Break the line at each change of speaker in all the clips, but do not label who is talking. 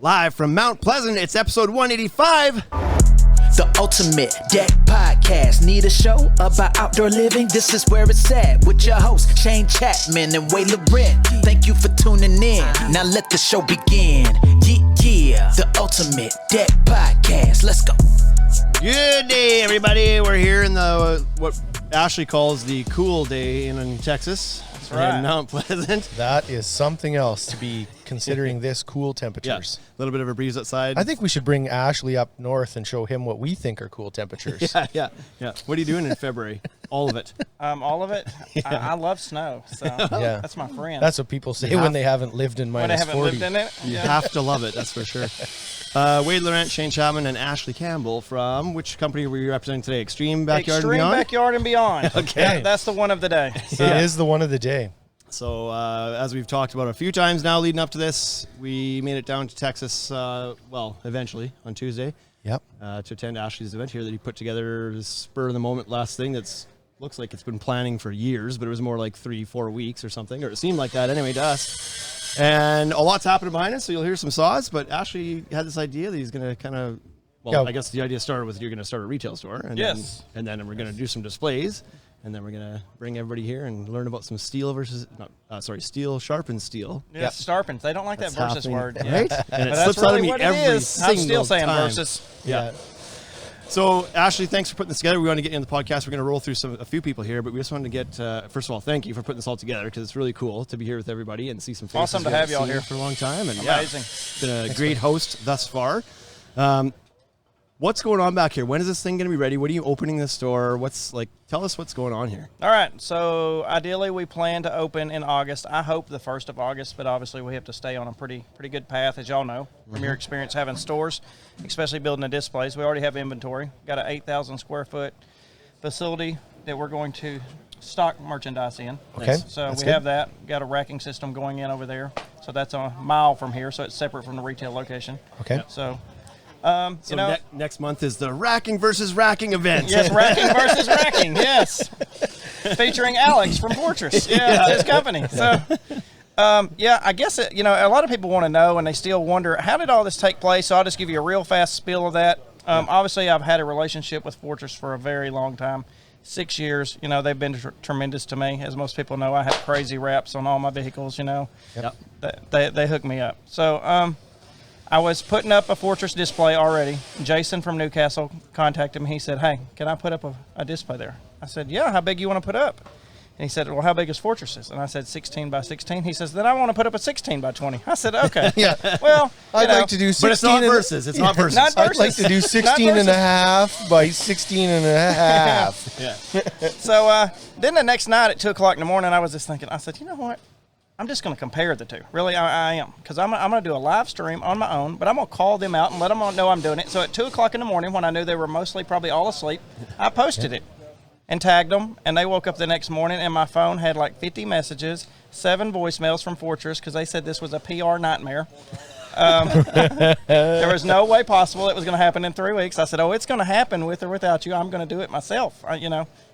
Live from Mount Pleasant, it's episode 185.
The Ultimate Deck Podcast. Need a show about outdoor living? This is where it's at. With your hosts, Shane Chapman and Way Laurent. Thank you for tuning in. Now let the show begin. Yeah. The Ultimate Deck Podcast. Let's go.
Good day, everybody. We're here in the what Ashley calls the cool day in Texas.
That's right.
In Mount Pleasant.
That is something else to be considering this cool temperatures.
A little bit of a breeze outside.
I think we should bring Ashley up north and show him what we think are cool temperatures.
Yeah. What are you doing in February? All of it.
All of it. I love snow, so
Yeah.
that's my friend.
That's what people say when they haven't lived in
when I
minus
haven't
40.
lived in it.
You have to love it, that's for sure. Wade Laurent, Shane Chapman, and Ashley Campbell from which company were you representing today? Extreme Backyard
Extreme
and Beyond?
Backyard and Beyond.
Okay.
That's the one of the day. So,
It is the one of the day.
So as we've talked about a few times now leading up to this, we made it down to Texas, eventually on Tuesday.
Yep.
To attend Ashley's event here that he put together, this spur-of-the-moment last thing that's looks like it's been planning for years, but it was more like 3-4 weeks or something, or it seemed like that anyway to us. And a lot's happening behind us, so you'll hear some saws, but Ashley had this idea that he's going to kind of, I guess the idea started with you're going to start a retail store, and
Yes.
then we're going to do some displays, and then we're going to bring everybody here and learn about some Steel Sharpens Steel.
yeah, Sharpens. They don't like
That's
that versus
happening,
word.
right?
Yeah.
And it
But that's
slips out of
really
me
what
every
it is. I'm
single
still saying
time.
versus.
Yeah. So, Ashley, thanks for putting this together. We want to get you on the podcast. We're going to roll through a few people here, but we just wanted to get, first of all, thank you for putting this all together because it's really cool to be here with everybody and see some faces.
Awesome to
we
have
haven't
y'all
seen
here.
for a long time. And
Amazing.
It's been a great host thus far. What's going on back here? When is this thing going to be ready? What are you opening the store? Tell us what's going on here.
All right. So ideally, we plan to open in August. I hope the 1st of August, but obviously we have to stay on a pretty good path, as y'all know from your experience having stores, especially building the displays. We already have inventory. Got an 8,000 square foot facility that we're going to stock merchandise in.
Okay.
So
That's
we
good.
have that. Got a racking system going in over there. So that's a mile from here. So it's separate from the retail location.
Okay.
So.
Next month is the racking versus racking event.
Yes, racking versus racking. Yes, featuring Alex from Fortress. Yeah, his company. So, I guess a lot of people want to know, and they still wonder how did all this take place. So I'll just give you a real fast spiel of that. Obviously, I've had a relationship with Fortress for a very long time. 6 years. They've been tremendous to me. As most people know, I have crazy wraps on all my vehicles.
Yep.
They hook me up. So. I was putting up a Fortress display already. Jason from Newcastle contacted me. He said, hey, can I put up a display there? I said, yeah, how big you want to put up? And he said, well, how big is Fortress's? And I said, 16 by 16. He says, then I want to put up a 16 by 20. I said, okay.
Yeah.
Well,
I'd like to do 16.
But it's not versus. It's not versus.
Not
I'd like to do 16 and a half by 16 and a half.
Yeah.
So then the next night at 2 o'clock in the morning, I was just thinking, I said, you know what? I'm just going to compare the two. Really, I am. Because I'm going to do a live stream on my own, but I'm going to call them out and let them know I'm doing it. So at 2 o'clock in the morning, when I knew they were mostly probably all asleep, I posted it and tagged them. And they woke up the next morning, and my phone had like 50 messages, 7 voicemails from Fortress because they said this was a PR nightmare. There was no way possible it was going to happen in 3 weeks. I said, it's going to happen with or without you. I'm going to do it myself. I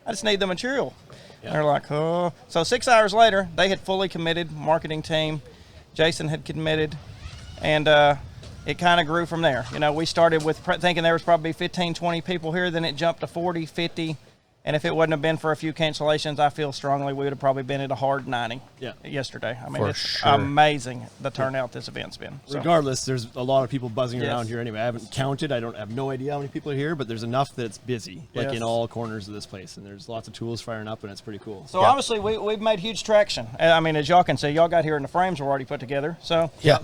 just need the material. Yeah. They're like, oh. So 6 hours later, they had fully committed, marketing team. Jason had committed, and it kind of grew from there. We started with thinking there was probably 15, 20 people here. Then it jumped to 40, 50. And if it wouldn't have been for a few cancellations, I feel strongly we would have probably been at a hard 90 yesterday. I mean,
For
it's
sure.
amazing the turnout this event's been. So.
Regardless, there's a lot of people buzzing around
Yes.
here anyway. I haven't counted. I have no idea how many people are here, but there's enough that it's busy,
Yes.
in all corners of this place. And there's lots of tools firing up, and it's pretty cool.
So obviously we've made huge traction. I mean, as y'all can see, y'all got here and the frames were already put together. So,
Yeah.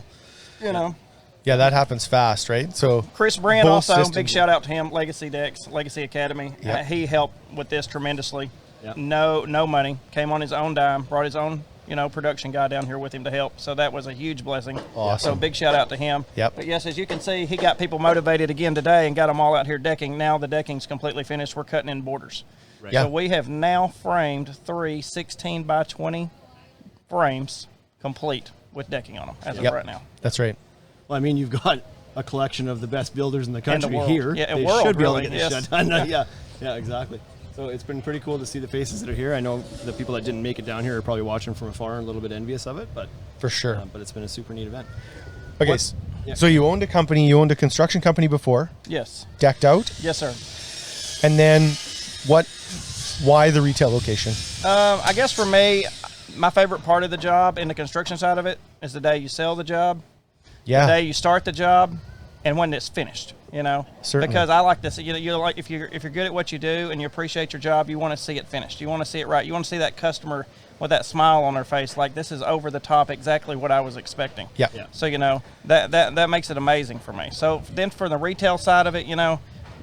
Yeah,
that happens fast, right? So
Chris Brand
both
also,
systems-
big shout out to him, Legacy Decks, Legacy Academy.
Yep.
He helped with this tremendously.
Yep.
No money, came on his own dime, brought his own, production guy down here with him to help. So that was a huge blessing.
Awesome.
So big shout out to him.
Yep.
But yes, as you can see, he got people motivated again today and got them all out here decking. Now the decking's completely finished. We're cutting in borders.
Right.
Yeah.
So we have now framed 3 16 by 20 frames complete with decking on them as of
Yep.
right now.
That's right.
Well, I mean, you've got a collection of the best builders in the country
world.
here.
Yeah,
they
world,
should be able to
really,
get this
yes.
shut done. Yeah, exactly. So it's been pretty cool to see the faces that are here. I know the people that didn't make it down here are probably watching from afar and a little bit envious of it, but
For sure.
but it's been a super neat event.
Okay.
What's-
So you owned a company, you owned a construction company before,
Yes.
decked out,
Yes, sir.
and then why the retail location?
I guess for me, my favorite part of the job in the construction side of it is the day you sell the job, the
Yeah,
day you start the job, and when it's finished.
Certainly.
Because I like to see, you're like, if you're good at what you do and you appreciate your job, you want to see it finished. You want to see it right. You want to see that customer with that smile on their face, like this is over the top, exactly what I was expecting.
Yeah.
So that makes it amazing for me. So then for the retail side of it,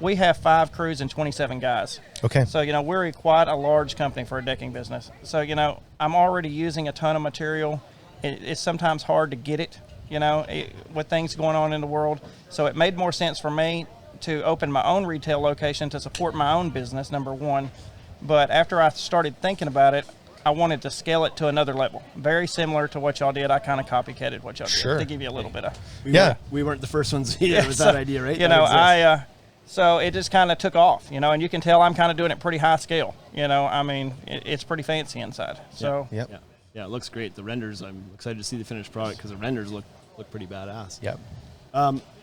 we have 5 crews and 27 guys.
Okay.
So we're quite a large company for a decking business. So I'm already using a ton of material. It's sometimes hard to get it. With things going on in the world. So it made more sense for me to open my own retail location to support my own business, number one. But after I started thinking about it, I wanted to scale it to another level. Very similar to what y'all did. I kind of copycatted what y'all
Sure.
did to give you a little bit of.
We weren't the first ones either with that idea, right?
So it just kind of took off, and you can tell I'm kind of doing it pretty high scale. It's pretty fancy inside. So
Yep.
Yeah, it looks great. The renders, I'm excited to see the finished product because the renders look pretty badass.
Yep.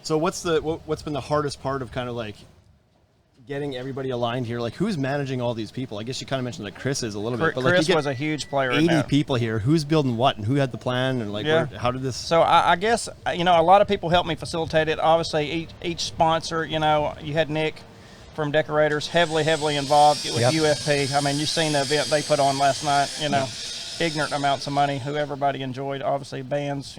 So what's been the hardest part of kind of like getting everybody aligned here? Like, who's managing all these people? I guess you kind of mentioned that Chris is a little bit, but like
Chris
you get
was a huge player.
80 people here. Who's building what, and who had the plan, and like how did this?
So I guess a lot of people helped me facilitate it. Obviously, each sponsor. You had Nick from Decorators, heavily involved with UFP. I mean, you've seen the event they put on last night. Ignorant amounts of money, who everybody enjoyed. Obviously, bands.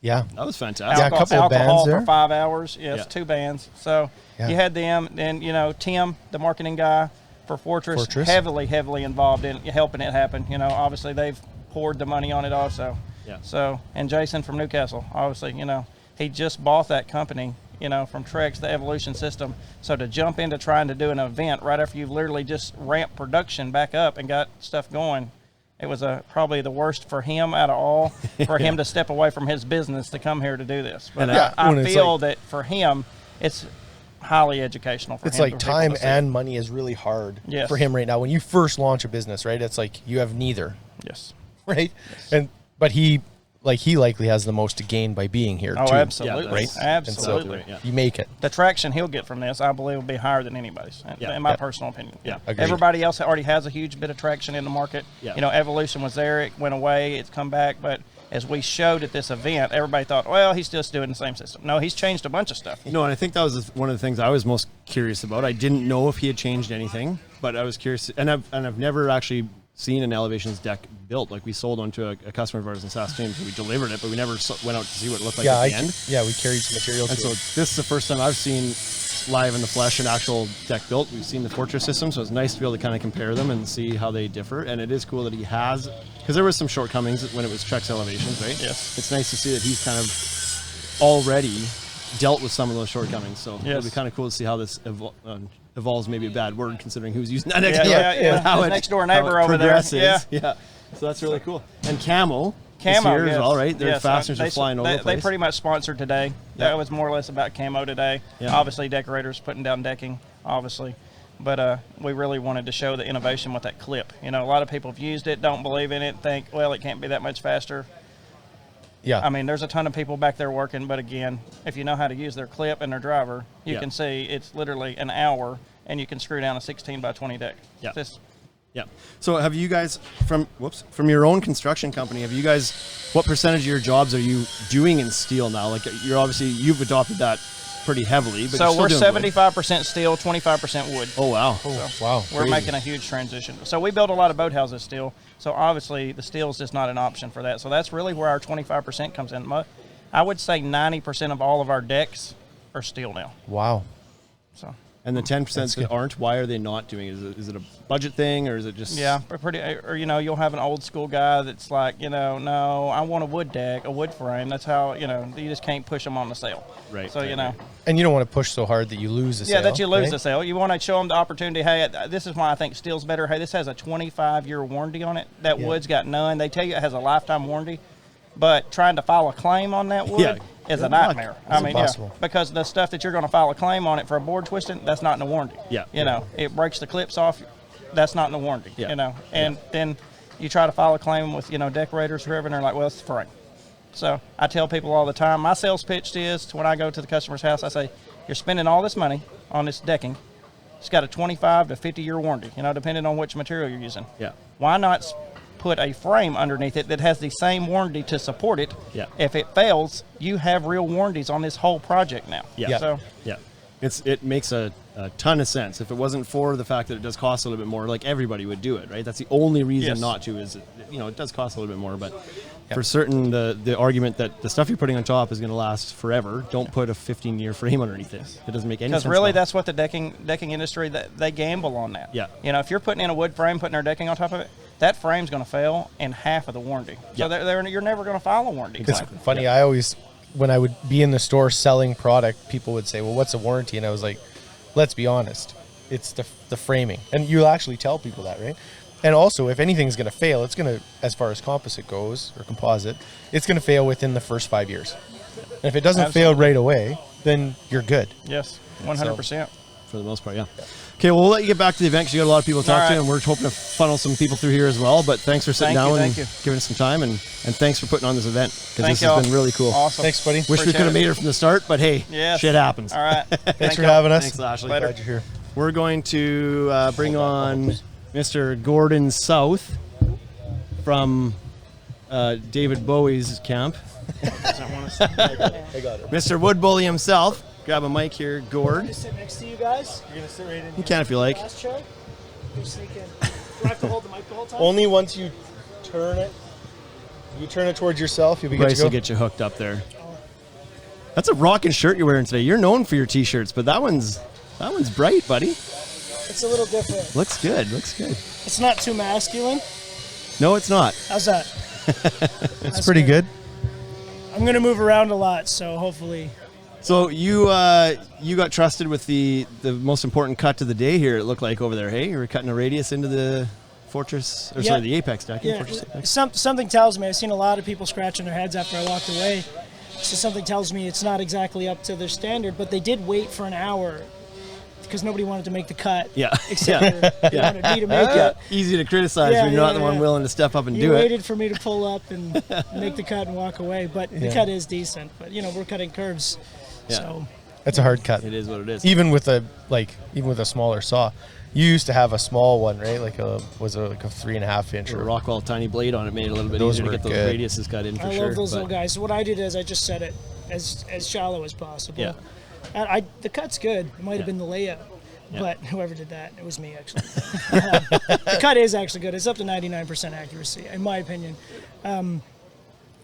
Yeah.
That was fantastic.
Yeah, a couple of bands
alcohol
there.
for 5 hours. Yes,
Yeah.
2 bands. So
Yeah.
you had them. Then Tim, the marketing guy for Fortress. heavily involved in helping it happen. Obviously they've poured the money on it also.
Yeah.
So, and Jason from Newcastle, obviously, he just bought that company, from Trex, the Evolution system. So to jump into trying to do an event right after you've literally just ramped production back up and got stuff going, it was probably the worst for him out of all, for him to step away from his business to come here to do this. But I feel that for him, it's highly educational for him.
It's like
for
time
people to see.
and money is really hard
Yes.
for him right now. When you first launch a business, right? It's like you have neither,
Yes.
right? But he likely has the most to gain by being here
Oh,
too.
absolutely.
Yeah,
right?
Absolutely.
And so,
You make it.
The traction he'll get from this, I believe, will be higher than anybody's, in my personal opinion.
Yeah.
Agreed.
Everybody else already has a huge bit of traction in the market.
Yeah.
Evolution was there, it went away, it's come back, but as we showed at this event, everybody thought, well, he's just doing the same system. No, he's changed a bunch of stuff.
No, and I think that was one of the things I was most curious about. I didn't know if he had changed anything, but I was curious, and I've never actually seen an Elevations deck built. Like, we sold one to a customer of ours in Saskatoon, so we delivered it, but we never went out to see what it looked like at the end.
We carried some material.
And so this is the first time I've seen live in the flesh an actual deck built. We've seen the Fortress system, so it's nice to be able to kind of compare them and see how they differ. And it is cool that he has, because there was some shortcomings when it was Trex Elevations, right?
Yes.
It's nice to see that he's kind of already dealt with some of those shortcomings. So it'll be kind of cool to see how this evolves. Maybe a bad word considering who's using that next door.
Yeah.
How
His
it,
next door
how
neighbor
it
over there.
progresses. Yeah. So that's really cool. And Camo is here as well, right? Their fasteners are flying over the place.
They pretty much sponsored today.
Yeah.
That was more or less about Camo today.
Yeah.
Obviously, Decorators putting down decking, obviously. But we really wanted to show the innovation with that clip. A lot of people have used it, don't believe in it, think, well, it can't be that much faster.
Yeah.
I mean, there's a ton of people back there working, but again, if you know how to use their clip and their driver, you can see it's literally an hour, and you can screw down a 16 by 20 deck.
Yeah. Yeah. So have you guys, from your own construction company, what percentage of your jobs are you doing in steel now? Like, you've adopted that pretty heavily, but
So
you're
we're
still doing wood.
75% steel, 25% wood.
Oh, wow.
Wow.
We're
crazy.
making a huge transition. So we build a lot of boathouses steel. So obviously the steel is just not an option for that. So that's really where our 25% comes in. I would say 90% of all of our decks are steel now.
Wow.
So.
And the 10% that aren't, why are they not doing it? Is it a budget thing, or is it just...
Yeah, or you'll have an old school guy that's like, no, I want a wood deck, a wood frame. That's how, you just can't push them on the sale.
Right.
So,
right.
And you don't want to push so hard that you lose the sale.
Yeah, that you lose
right?
the sale. You want to show them the opportunity. Hey, this is why I think steel's better. Hey, this has a 25-year warranty on it. That wood's got none. They tell you it has a lifetime warranty, but trying to file a claim on that wood is a nightmare.
It's impossible.
Because the stuff that you're going to file a claim on it for a board twisting, that's not in the warranty.
Yeah.
It breaks the clips off. That's not in the warranty.
Yeah.
And then you try to file a claim with Decorators, whoever, and they're like, well, it's the frame. So I tell people all the time, my sales pitch is to when I go to the customer's house, I say, you're spending all this money on this decking. It's got a 25 to 50-year warranty, depending on which material you're using.
Yeah.
Why not put a frame underneath it that has the same warranty to support it?
Yeah.
If it fails, you have real warranties on this whole project now.
Yeah.
So
Yeah. It makes a ton of sense. If it wasn't for the fact that it does cost a little bit more, like everybody would do it, right? That's the only reason
Yes.
not to is, it does cost a little bit more, but for certain, the argument that the stuff you're putting on top is going to last forever, don't put a 15-year frame underneath it. It doesn't make any sense.
Because really,
at all.
that's what the decking industry, they gamble on that.
Yeah.
If you're putting in a wood frame, putting our decking on top of it, that frame's going to fail in half of the warranty. So you're never going to file a warranty
It's
claim.
funny. I always, when I would be in the store selling product, people would say, well, what's a warranty? And I was like, let's be honest. It's the framing. And you'll actually tell people that, right? And also, if anything's going to fail, it's going to, as far as composite goes, or composite, it's going to fail within the first 5 years. And if it doesn't fail right away, then you're good.
Yes, 100%.
For the most part, yeah. Okay, well, we'll let you get back to the event because you got a lot of people to talk
All
to,
right.
and we're hoping to funnel some people through here as well. But thanks for sitting down and giving us some time, and thanks for putting on this event because this has been really cool.
Awesome.
Thanks, buddy.
Wish we could have made it from the start, but hey, shit happens.
All right.
Thanks for having us.
Thanks, Ashley.
Later.
Glad you're here.
We're going to bring on Mr. Gordon South from David Bowie's camp.
I got it.
Mr. Wood Bully himself. Grab a mic here, Gord.
Sit next to you guys.
You're going to sit right in
You can if you like.
Last chair. You sneak in. Do I have to hold the mic the whole time?
Only once you turn it. You turn it towards yourself, you'll be good
Bryce
to
will
go.
get you hooked up there. That's a rockin' shirt you're wearing today. You're known for your t-shirts, but that one's bright, buddy.
It's a little different.
Looks good. Looks good.
It's not too masculine.
No, it's not.
How's that?
It's pretty good.
I'm going to move around a lot, so hopefully.
So you got trusted with the most important cut of the day here. It looked like over there. Hey, you were cutting a radius into the fortress, or sorry, the apex decking.
Yeah,
Fortress apex.
something tells me, I've seen a lot of people scratching their heads after I walked away. So something tells me it's not exactly up to their standard, but they did wait for an hour because nobody wanted to make the cut.
Yeah.
Except for they wanted me to make it.
Easy to criticize when you're not the one willing to step up and
You
do it.
waited for me to pull up and make the cut and walk away, but the cut is decent. But we're cutting curves, so
That's a hard cut.
It is what it is.
Even with a smaller saw. You used to have a small one, right? Like a 3.5 inch.
A Rockwell tiny blade on it made it a little bit
Those
easier to
were
get those
good.
radiuses cut in for
I
sure.
love those
but-
little guys. So what I did is I just set it as shallow as possible.
Yeah.
And the cut's good. It might have been the layout,
Yeah.
but whoever did that, it was me actually. The cut is actually good. It's up to 99% accuracy, in my opinion.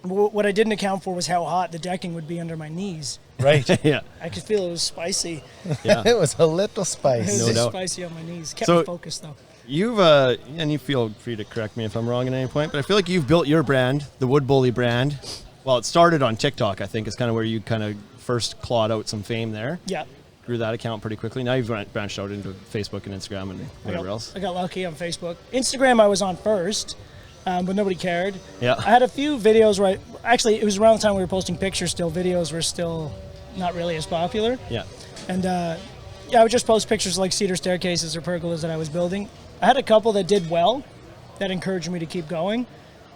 What I didn't account for was how hot the decking would be under my knees.
Right.
Yeah.
I could feel it was spicy.
Yeah.
It was a little
It
spice.
was
No doubt.
spicy on my knees. Kept
So-
me focused though.
You've and you feel free to correct me if I'm wrong at any point, but I feel like you've built your brand, the Wood Bully brand. Well, it started on TikTok, I think, is kind of where you kind of first clawed out some fame there.
Yeah.
Grew that account pretty quickly. Now you've branched out into Facebook and Instagram and whatever else.
I got lucky on Facebook. Instagram I was on first, but nobody cared.
Yeah.
I had a few videos where actually it was around the time we were posting pictures still. Videos were still not really as popular.
Yeah.
And I would just post pictures like cedar staircases or pergolas that I was building. I had a couple that did well, that encouraged me to keep going.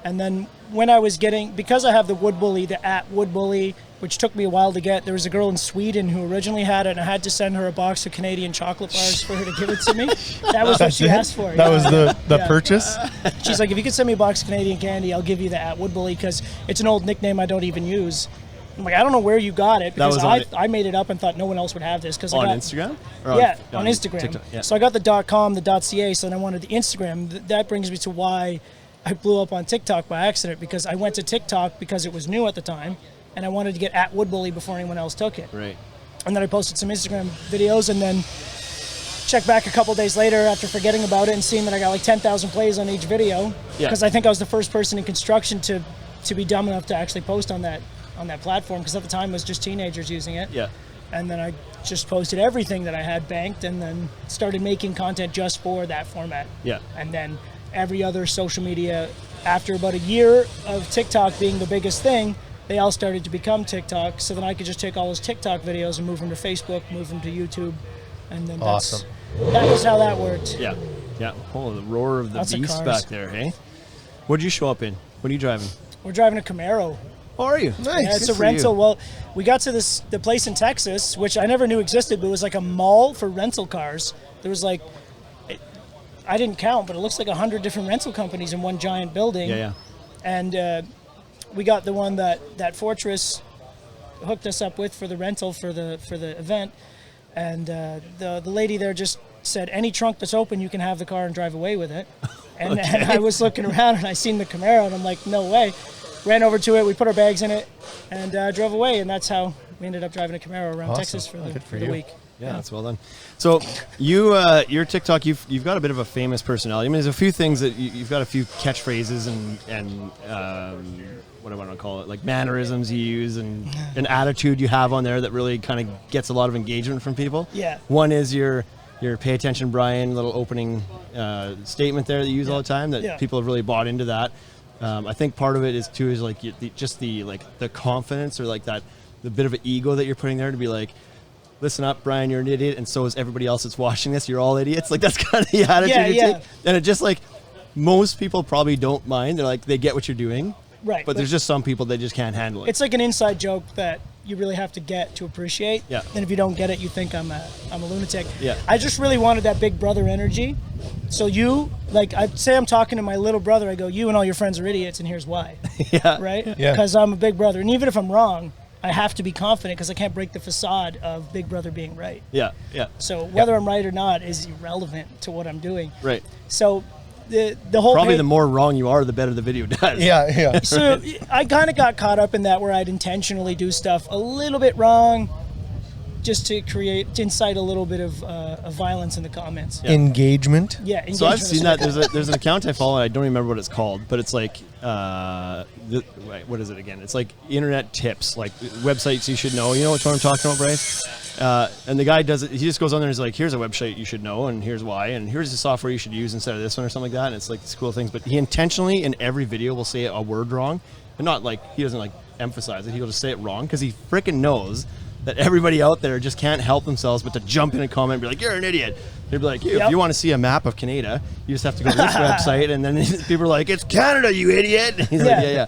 And then when I was because I have the Wood Bully, the @Wood Bully, which took me a while to get, there was a girl in Sweden who originally had it, and I had to send her a box of Canadian chocolate bars for her to give it to me. That was what she asked for.
That was the
Yeah.
purchase.
She's like, if you could send me a box of Canadian candy, I'll give you the @Wood Bully because it's an old nickname I don't even use. I'm like, I don't know where you got it because
was on
I made it up and thought no one else would have this. Cause I
On
got,
Instagram? Or
Yeah, on Instagram.
TikTok? Yeah.
So I got the .com, the .ca, so then I wanted the Instagram. That brings me to why I blew up on TikTok by accident because I went to TikTok because it was new at the time, and I wanted to get @Wood Bully before anyone else took it.
Right.
And then I posted some Instagram videos and then checked back a couple days later after forgetting about it and seeing that I got like 10,000 plays on each video
Yeah.
because I think I was the first person in construction to be dumb enough to actually post on that platform because at the time it was just teenagers using it.
Yeah.
And then I just posted everything that I had banked and then started making content just for that format.
Yeah.
And then every other social media, after about a year of TikTok being the biggest thing, they all started to become TikTok. So then I could just take all those TikTok videos and move them to Facebook, move them to YouTube. And then
Awesome.
that was how that worked.
Yeah. Yeah. Oh, the roar of the
Lots of
beast
cars.
back there, hey? What'd you show up in? What are you driving?
We're driving a Camaro.
How are you?
Nice.
Yeah, it's
Good
a
for
rental.
you.
Well, we got to the place in Texas, which I never knew existed, but it was like a mall for rental cars. There was like, I didn't count, but it looks like 100 different rental companies in one giant building.
Yeah.
And we got the one that Fortress hooked us up with for the rental for the event. And the lady there just said, any trunk that's open, you can have the car and drive away with it. And, and I was looking around and I seen the Camaro and I'm like, no way. Ran over to it, we put our bags in it, and drove away. And that's how we ended up driving a Camaro around
Awesome.
Texas for
Good for
the
you.
week.
Yeah, that's well done. So your TikTok, you've got a bit of a famous personality. I mean, there's a few things that you've got a few catchphrases and what do I want to call it, like mannerisms you use and an attitude you have on there that really kind of gets a lot of engagement from people.
Yeah.
One is your pay attention, Brian, little opening statement there that you use all the time. That people have really bought into that. I think part of it is too is like the confidence or like that the bit of an ego that you're putting there to be like, listen up, Brian, you're an idiot, and so is everybody else that's watching this. You're all idiots. Like that's kind of the attitude you take. And it just like most people probably don't mind. They're like they get what you're doing.
Right.
But there's just some people that just can't handle it.
It's like an inside joke that you really have to get to appreciate.
Yeah.
And if you don't get it, you think I'm a lunatic.
Yeah.
I just really wanted that big brother energy. So you, like, I'd say I'm talking to my little brother. I go, you and all your friends are idiots, and here's why.
Yeah.
Right?
Yeah.
Because I'm a big brother. And even if I'm wrong, I have to be confident because I can't break the facade of big brother being right.
Yeah. Yeah.
So whether I'm right or not is irrelevant to what I'm doing.
Right.
So the whole
Probably
page,
the more wrong you are, the better the video does.
Yeah.
so I kind of got caught up in that where I'd intentionally do stuff a little bit wrong just to incite a little bit of violence in the comments.
Yeah.
Engagement.
Yeah.
So I've
engagement
seen
is-
that. There's an account I follow. I don't remember what it's called, but it's like what is it again? It's like internet tips, like websites you should know. You know what I'm talking about, Bryce? And the guy does it. He just goes on there and he's like, here's a website you should know, and here's why, and here's the software you should use instead of this one or something like that. And it's like these cool things. But he intentionally in every video will say a word wrong, and not like he doesn't like emphasize it. He'll just say it wrong because he freaking knows that everybody out there just can't help themselves but to jump in a comment and be like, you're an idiot. They'd be like, if you want to see a map of Canada, you just have to go to this website. And then people are like, it's Canada, you idiot. And he's like, yeah.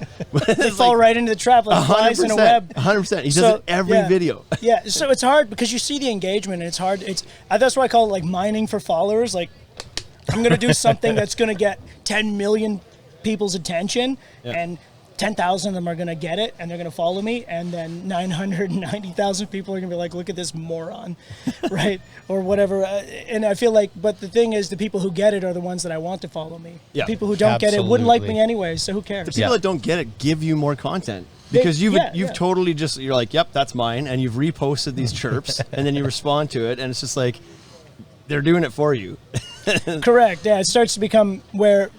They fall right into the trap like flies in a web.
100%. He does it every video.
Yeah, so it's hard because you see the engagement and it's hard. That's why I call it like mining for followers. Like I'm going to do something that's going to get 10 million people's attention and 10,000 of them are going to get it and they're going to follow me, and then 990,000 people are going to be like, look at this moron, right? Or whatever. And I feel like, but the thing is, the people who get it are the ones that I want to follow me.
Yeah.
The people who don't get it wouldn't like
Absolutely.
me anyway, so who cares?
The people that don't get it give you more content. Because you've totally just, you're like, yep, that's mine. And you've reposted these chirps and then you respond to it. And it's just like, they're doing it for you.
Correct. Yeah, it starts to become where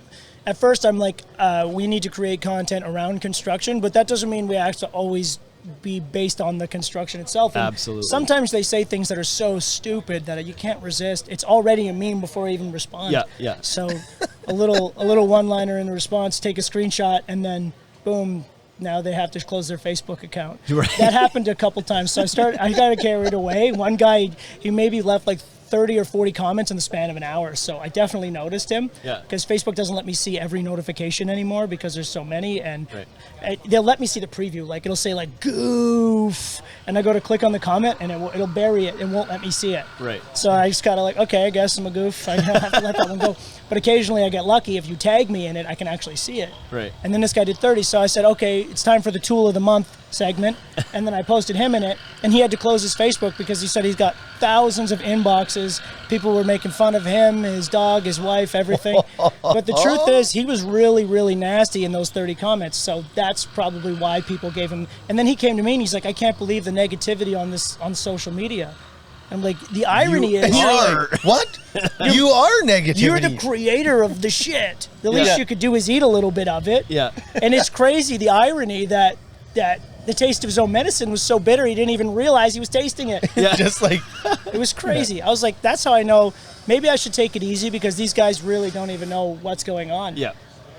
at first I'm like, we need to create content around construction, but that doesn't mean we have to always be based on the construction itself. And
Absolutely.
sometimes they say things that are so stupid that you can't resist. It's already a meme before I even respond.
Yeah.
So a little one-liner in the response, take a screenshot, and then boom, now they have to close their Facebook account.
Right.
That happened a couple times. So I got carried away. One guy, he maybe left like 30 or 40 comments in the span of an hour. So I definitely noticed him.
Yeah.
Because Facebook doesn't let me see every notification anymore because there's so many. And they'll let me see the preview. Like it'll say like goof. And I go to click on the comment and it'll bury it. It won't let me see it.
Right.
So I just gotta like, okay, I guess I'm a goof. I have to let that one go. But occasionally I get lucky. If you tag me in it, I can actually see it.
Right.
And then this guy did 30. So I said, okay, it's time for the Tool of the Month segment. And then I posted him in it. And he had to close his Facebook because he said he's got thousands of inboxes. People were making fun of him, his dog, his wife, everything. But the truth is, he was really, really nasty in those 30 comments. So that's probably why people gave him. And then he came to me and he's like, I can't believe the negativity on social media. I'm like, the irony is,
What? You are negativity.
you're the creator of the shit. The least you could do is eat a little bit of it.
Yeah.
And it's crazy, the irony that the taste of his own medicine was so bitter he didn't even realize he was tasting it.
Yeah.
Just like
It was crazy. I was like, that's how I know maybe I should take it easy because these guys really don't even know what's going on.
Yeah.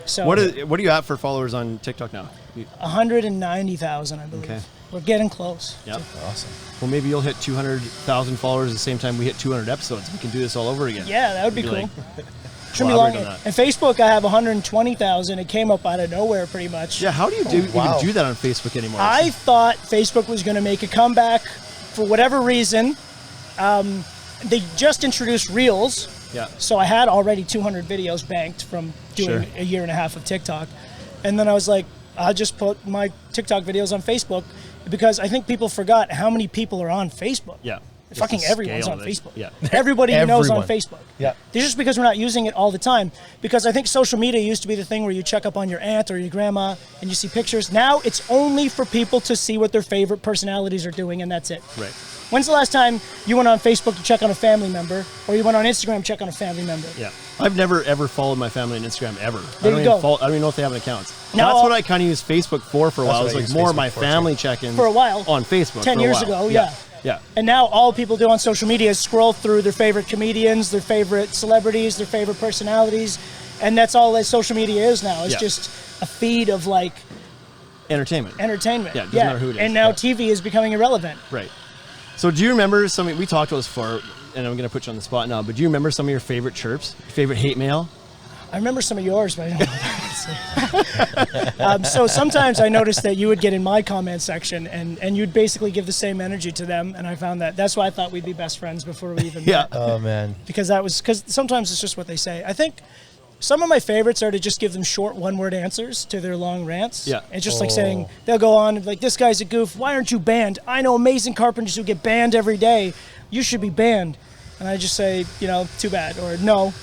So
What are you at for followers on TikTok now?
190,000, I believe.
Okay.
We're getting close.
Yep.
awesome.
Well, maybe you'll hit 200,000 followers at the same time we hit 200 episodes. We can do this all over again.
Yeah, that would be
Be
cool.
like,
Shouldn't be long.
collaborate on that.
And Facebook, I have 120,000. It came up out of nowhere, pretty much.
Yeah, how do you even do that on Facebook anymore?
I thought Facebook was going to make a comeback for whatever reason. They just introduced Reels.
Yeah.
So I had already 200 videos banked from doing a year and a half of TikTok. And then I was like, I'll just put my TikTok videos on Facebook because I think people forgot how many people are on Facebook.
Yeah.
Fucking everyone's on Facebook.
Yeah.
Everybody you know is on Facebook.
Yeah.
It's just because we're not using it all the time. Because I think social media used to be the thing where you check up on your aunt or your grandma and you see pictures. Now it's only for people to see what their favorite personalities are doing, and that's it.
Right.
When's the last time you went on Facebook to check on a family member, or you went on Instagram to check on a family member?
Yeah. I've never ever followed my family on Instagram ever.
There you go.
I don't even know if they have an account.
Now,
That's what I kind of used Facebook for a while. It was
what I
like
used
more of
Facebook
my
for,
family
too.
check-ins
For a while.
on Facebook.
10
for a
years
while.
ago, yeah.
Yeah.
And now all people do on social media is scroll through their favorite comedians, their favorite celebrities, their favorite personalities, and that's all that social media is now. It's
Yeah.
just a feed of like
Entertainment.
entertainment.
Yeah, it doesn't matter who it is.
And now
Yeah.
TV is becoming irrelevant.
Right. So do you remember something we talked about this before, and I'm going to put you on the spot now, but do you remember some of your favorite chirps, your favorite hate mail?
I remember some of yours, but I don't know what I can say. So sometimes I noticed that you would get in my comment section and you'd basically give the same energy to them, and I found that's why I thought we'd be best friends before we even met.
Oh man.
Because sometimes it's just what they say. I think some of my favorites are to just give them short one-word answers to their long rants.
Yeah.
It's just like saying, they'll go on like, this guy's a goof, why aren't you banned? I know amazing carpenters who get banned every day. You should be banned. And I just say, too bad, or no.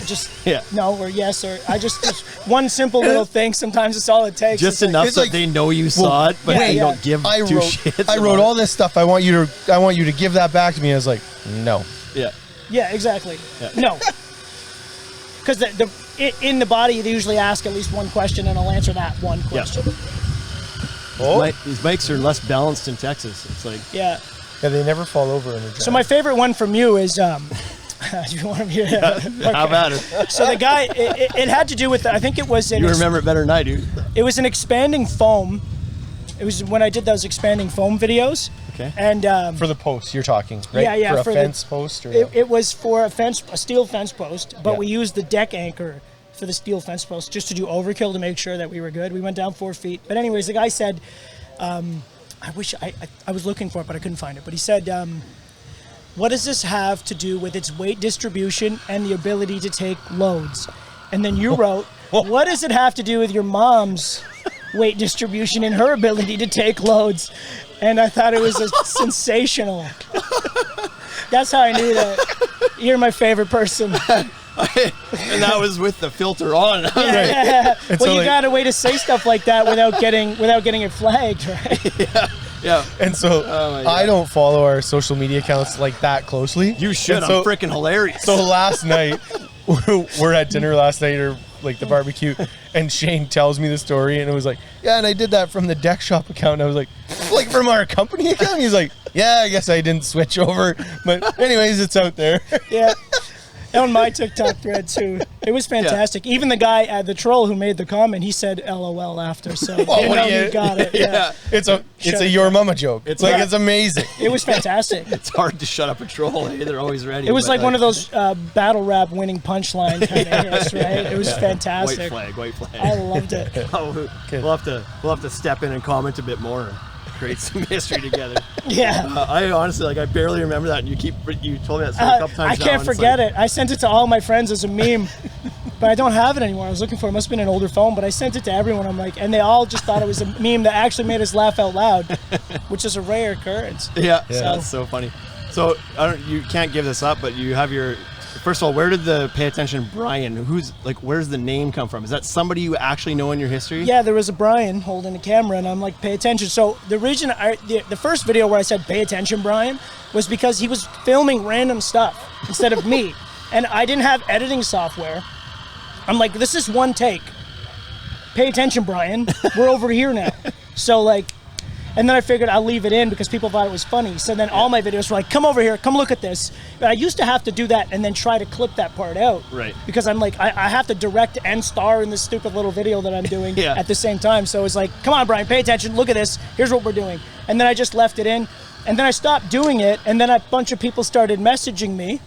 Just no, or yes, or I just one simple little thing. Sometimes it's all it takes.
Just
It's
enough
it's
that
like-
they know you saw it, but
yeah,
they
yeah.
don't give
I
two
wrote
shits.
I wrote
about
all this stuff. I want you to give that back to me. I was like, no.
it. Yeah.
Yeah, exactly.
Yeah.
No. Because in the body, they usually ask at least one question, and I'll answer that one question.
These mics are less balanced in Texas. It's like,
Yeah.
Yeah, they never fall over in a drive.
So my favorite one from you is, you want to hear?
how about it?
So the guy, it had to do with, I think it was
You remember it better than I do.
It was an expanding foam. It was when I did those expanding foam videos.
Okay.
And
for the post you're talking, right?
Yeah,
For a
for the-
fence post or
it was for a steel fence post, but
Yeah.
we used the deck anchor for the steel fence post just to do overkill to make sure that we were good. We went down 4 feet. But anyways, the guy said, I wish I was looking for it, but I couldn't find it. But he said, what does this have to do with its weight distribution and the ability to take loads? And then you wrote, what does it have to do with your mom's weight distribution and her ability to take loads? And I thought it was sensational. That's how I knew that you're my favorite person.
And that was with the filter on.
Yeah.
It's
Well, you
only-
got a way to say stuff like that without getting it flagged, right?
Yeah.
And so
my God.
I don't follow our social media accounts like that closely.
You should.
And
I'm
so,
freaking hilarious.
So last night, we're at dinner last night, or like the barbecue, and Shane tells me the story, and it was like, yeah, and I did that from the deck shop account. And I was like from our company account? He's like, yeah, I guess I didn't switch over. But anyways, it's out there.
Yeah. On my TikTok thread too. It was fantastic. Even the guy, the troll who made the comment, he said LOL after. So
Well,
you
what
know
do you-
you got it. Yeah.
It's a
Shut it
your
down.
mama joke.
It's
It's
like-
it's amazing.
It was fantastic.
It's hard to shut up a troll. Hey, they're always ready.
It was
but,
like one of those battle rap winning punchline kind of hits, right? It was fantastic.
White flag.
I loved it.
Oh, we'll have to step in and comment a bit more, and create some history together.
Yeah.
I honestly, I barely remember that, and you told me that story a couple times.
I
now,
can't
and it's
forget
like,
it. I sent it to all my friends as a meme, but I don't have it anymore. I was looking for it. Must have been an older phone, but I sent it to everyone. I'm like, and they all just thought it was a meme that actually made us laugh out loud, which is a rare occurrence.
Yeah,
So-
that's so funny. So you can't give this up, but you have your. First of all, where did the Pay Attention Brian? Where's the name come from? Is that somebody you actually know in your history?
Yeah, there was a Brian holding the camera, and I'm like, pay attention. So the reason, the first video where I said, pay attention, Brian, was because he was filming random stuff instead of me. And I didn't have editing software. I'm like, this is one take. Pay attention, Brian. We're over here now. So and then I figured I'll leave it in because people thought it was funny. So then all my videos were like, come over here, come look at this. But I used to have to do that and then try to clip that part out.
Right.
Because I'm like, I have to direct and star in this stupid little video that I'm doing
Yeah.
at the same time. So it's like, come on, Brian, pay attention, look at this. Here's what we're doing. And then I just left it in. And then I stopped doing it. And then a bunch of people started messaging me.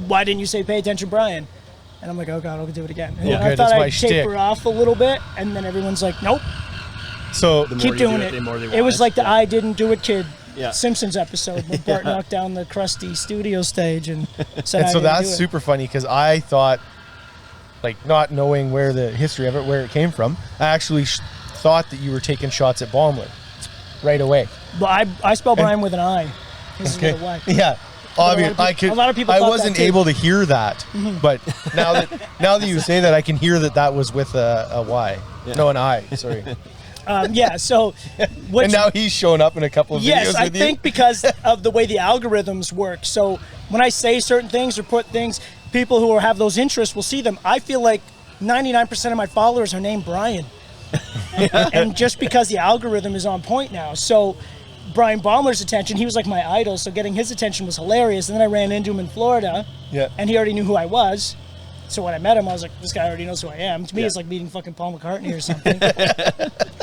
why didn't you say pay attention, Brian? And I'm like, oh God, I'll do it again. And
Yeah,
I
good,
thought
that's my
I'd
shtick.
taper off a little bit, and then everyone's like, nope,
So
The more
keep
you do
doing
it,
it.
the more they
It
want
was
it.
like the I didn't do it kid
Yeah.
Simpsons episode when Bart knocked down the crusty studio stage and said,
and
I
so
didn't
that's
do it.
super funny because I thought, like, not knowing where the history of it, where it came from, I actually thought that you were taking shots at Baumler right away.
But I spell Brian with an I. This is with a Y.
Yeah. Obvious.
a lot of people
I
thought
wasn't
that too.
able to hear that, but now that you say that, I can hear that was with a Y. No, an I. Sorry.
Yeah, so which,
And now he's showing up in a couple of
yes,
videos
I
with you.
think because of the way the algorithms work. So when I say certain things or put things, people who have those interests will see them. I feel like 99% of my followers are named Brian. And just because the algorithm is on point now. So Brian Baumler's attention, he was like my idol, so getting his attention was hilarious. And then I ran into him in Florida, and he already knew who I was. So when I met him, I was like, this guy already knows who I am. To me, it's like meeting fucking Paul McCartney or something.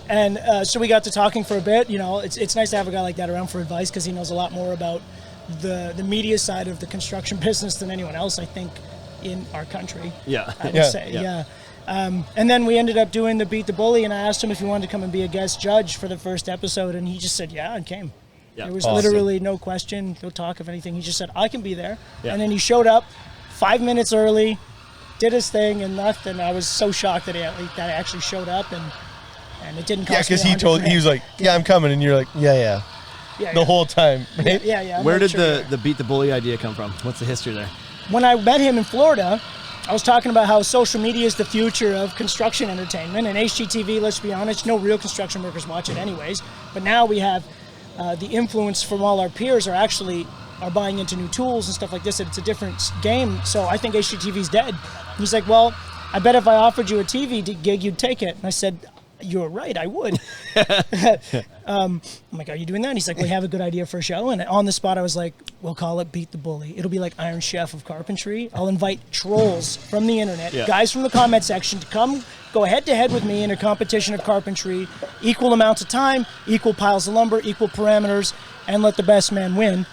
And so we got to talking for a bit. You know, it's nice to have a guy like that around for advice because he knows a lot more about the media side of the construction business than anyone else, I think, in our country.
Yeah.
I would
Yeah.
say, yeah. And then we ended up doing the Beat the Bully, and I asked him if he wanted to come and be a guest judge for the first episode, and he just said yeah and came.
Yeah.
There was
Awesome.
literally no question, no talk of anything. He just said, I can be there.
Yeah.
And then he showed up 5 minutes early, did his thing, and left, and I was so shocked that he actually showed up, and it didn't cost
Yeah,
me
because he was like, yeah, I'm coming. And you're like, yeah.
yeah,
The whole time. Right?
yeah. I'm
Where
not
did
sure.
the Beat the Bully idea come from? What's the history there?
When I met him in Florida, I was talking about how social media is the future of construction entertainment, and HGTV, let's be honest, no real construction workers watch it anyways, but now we have the influence from all our peers are buying into new tools and stuff like this, and it's a different game, so I think HGTV's dead. And he's like, well, I bet if I offered you a TV gig, you'd take it. And I said, you're right, I would. I'm like, are you doing that? And he's like, we have a good idea for a show. And on the spot, I was like, we'll call it Beat the Bully. It'll be like Iron Chef of carpentry. I'll invite trolls from the internet, guys from the comment section to come go head to head with me in a competition of carpentry, equal amounts of time, equal piles of lumber, equal parameters, and let the best man win.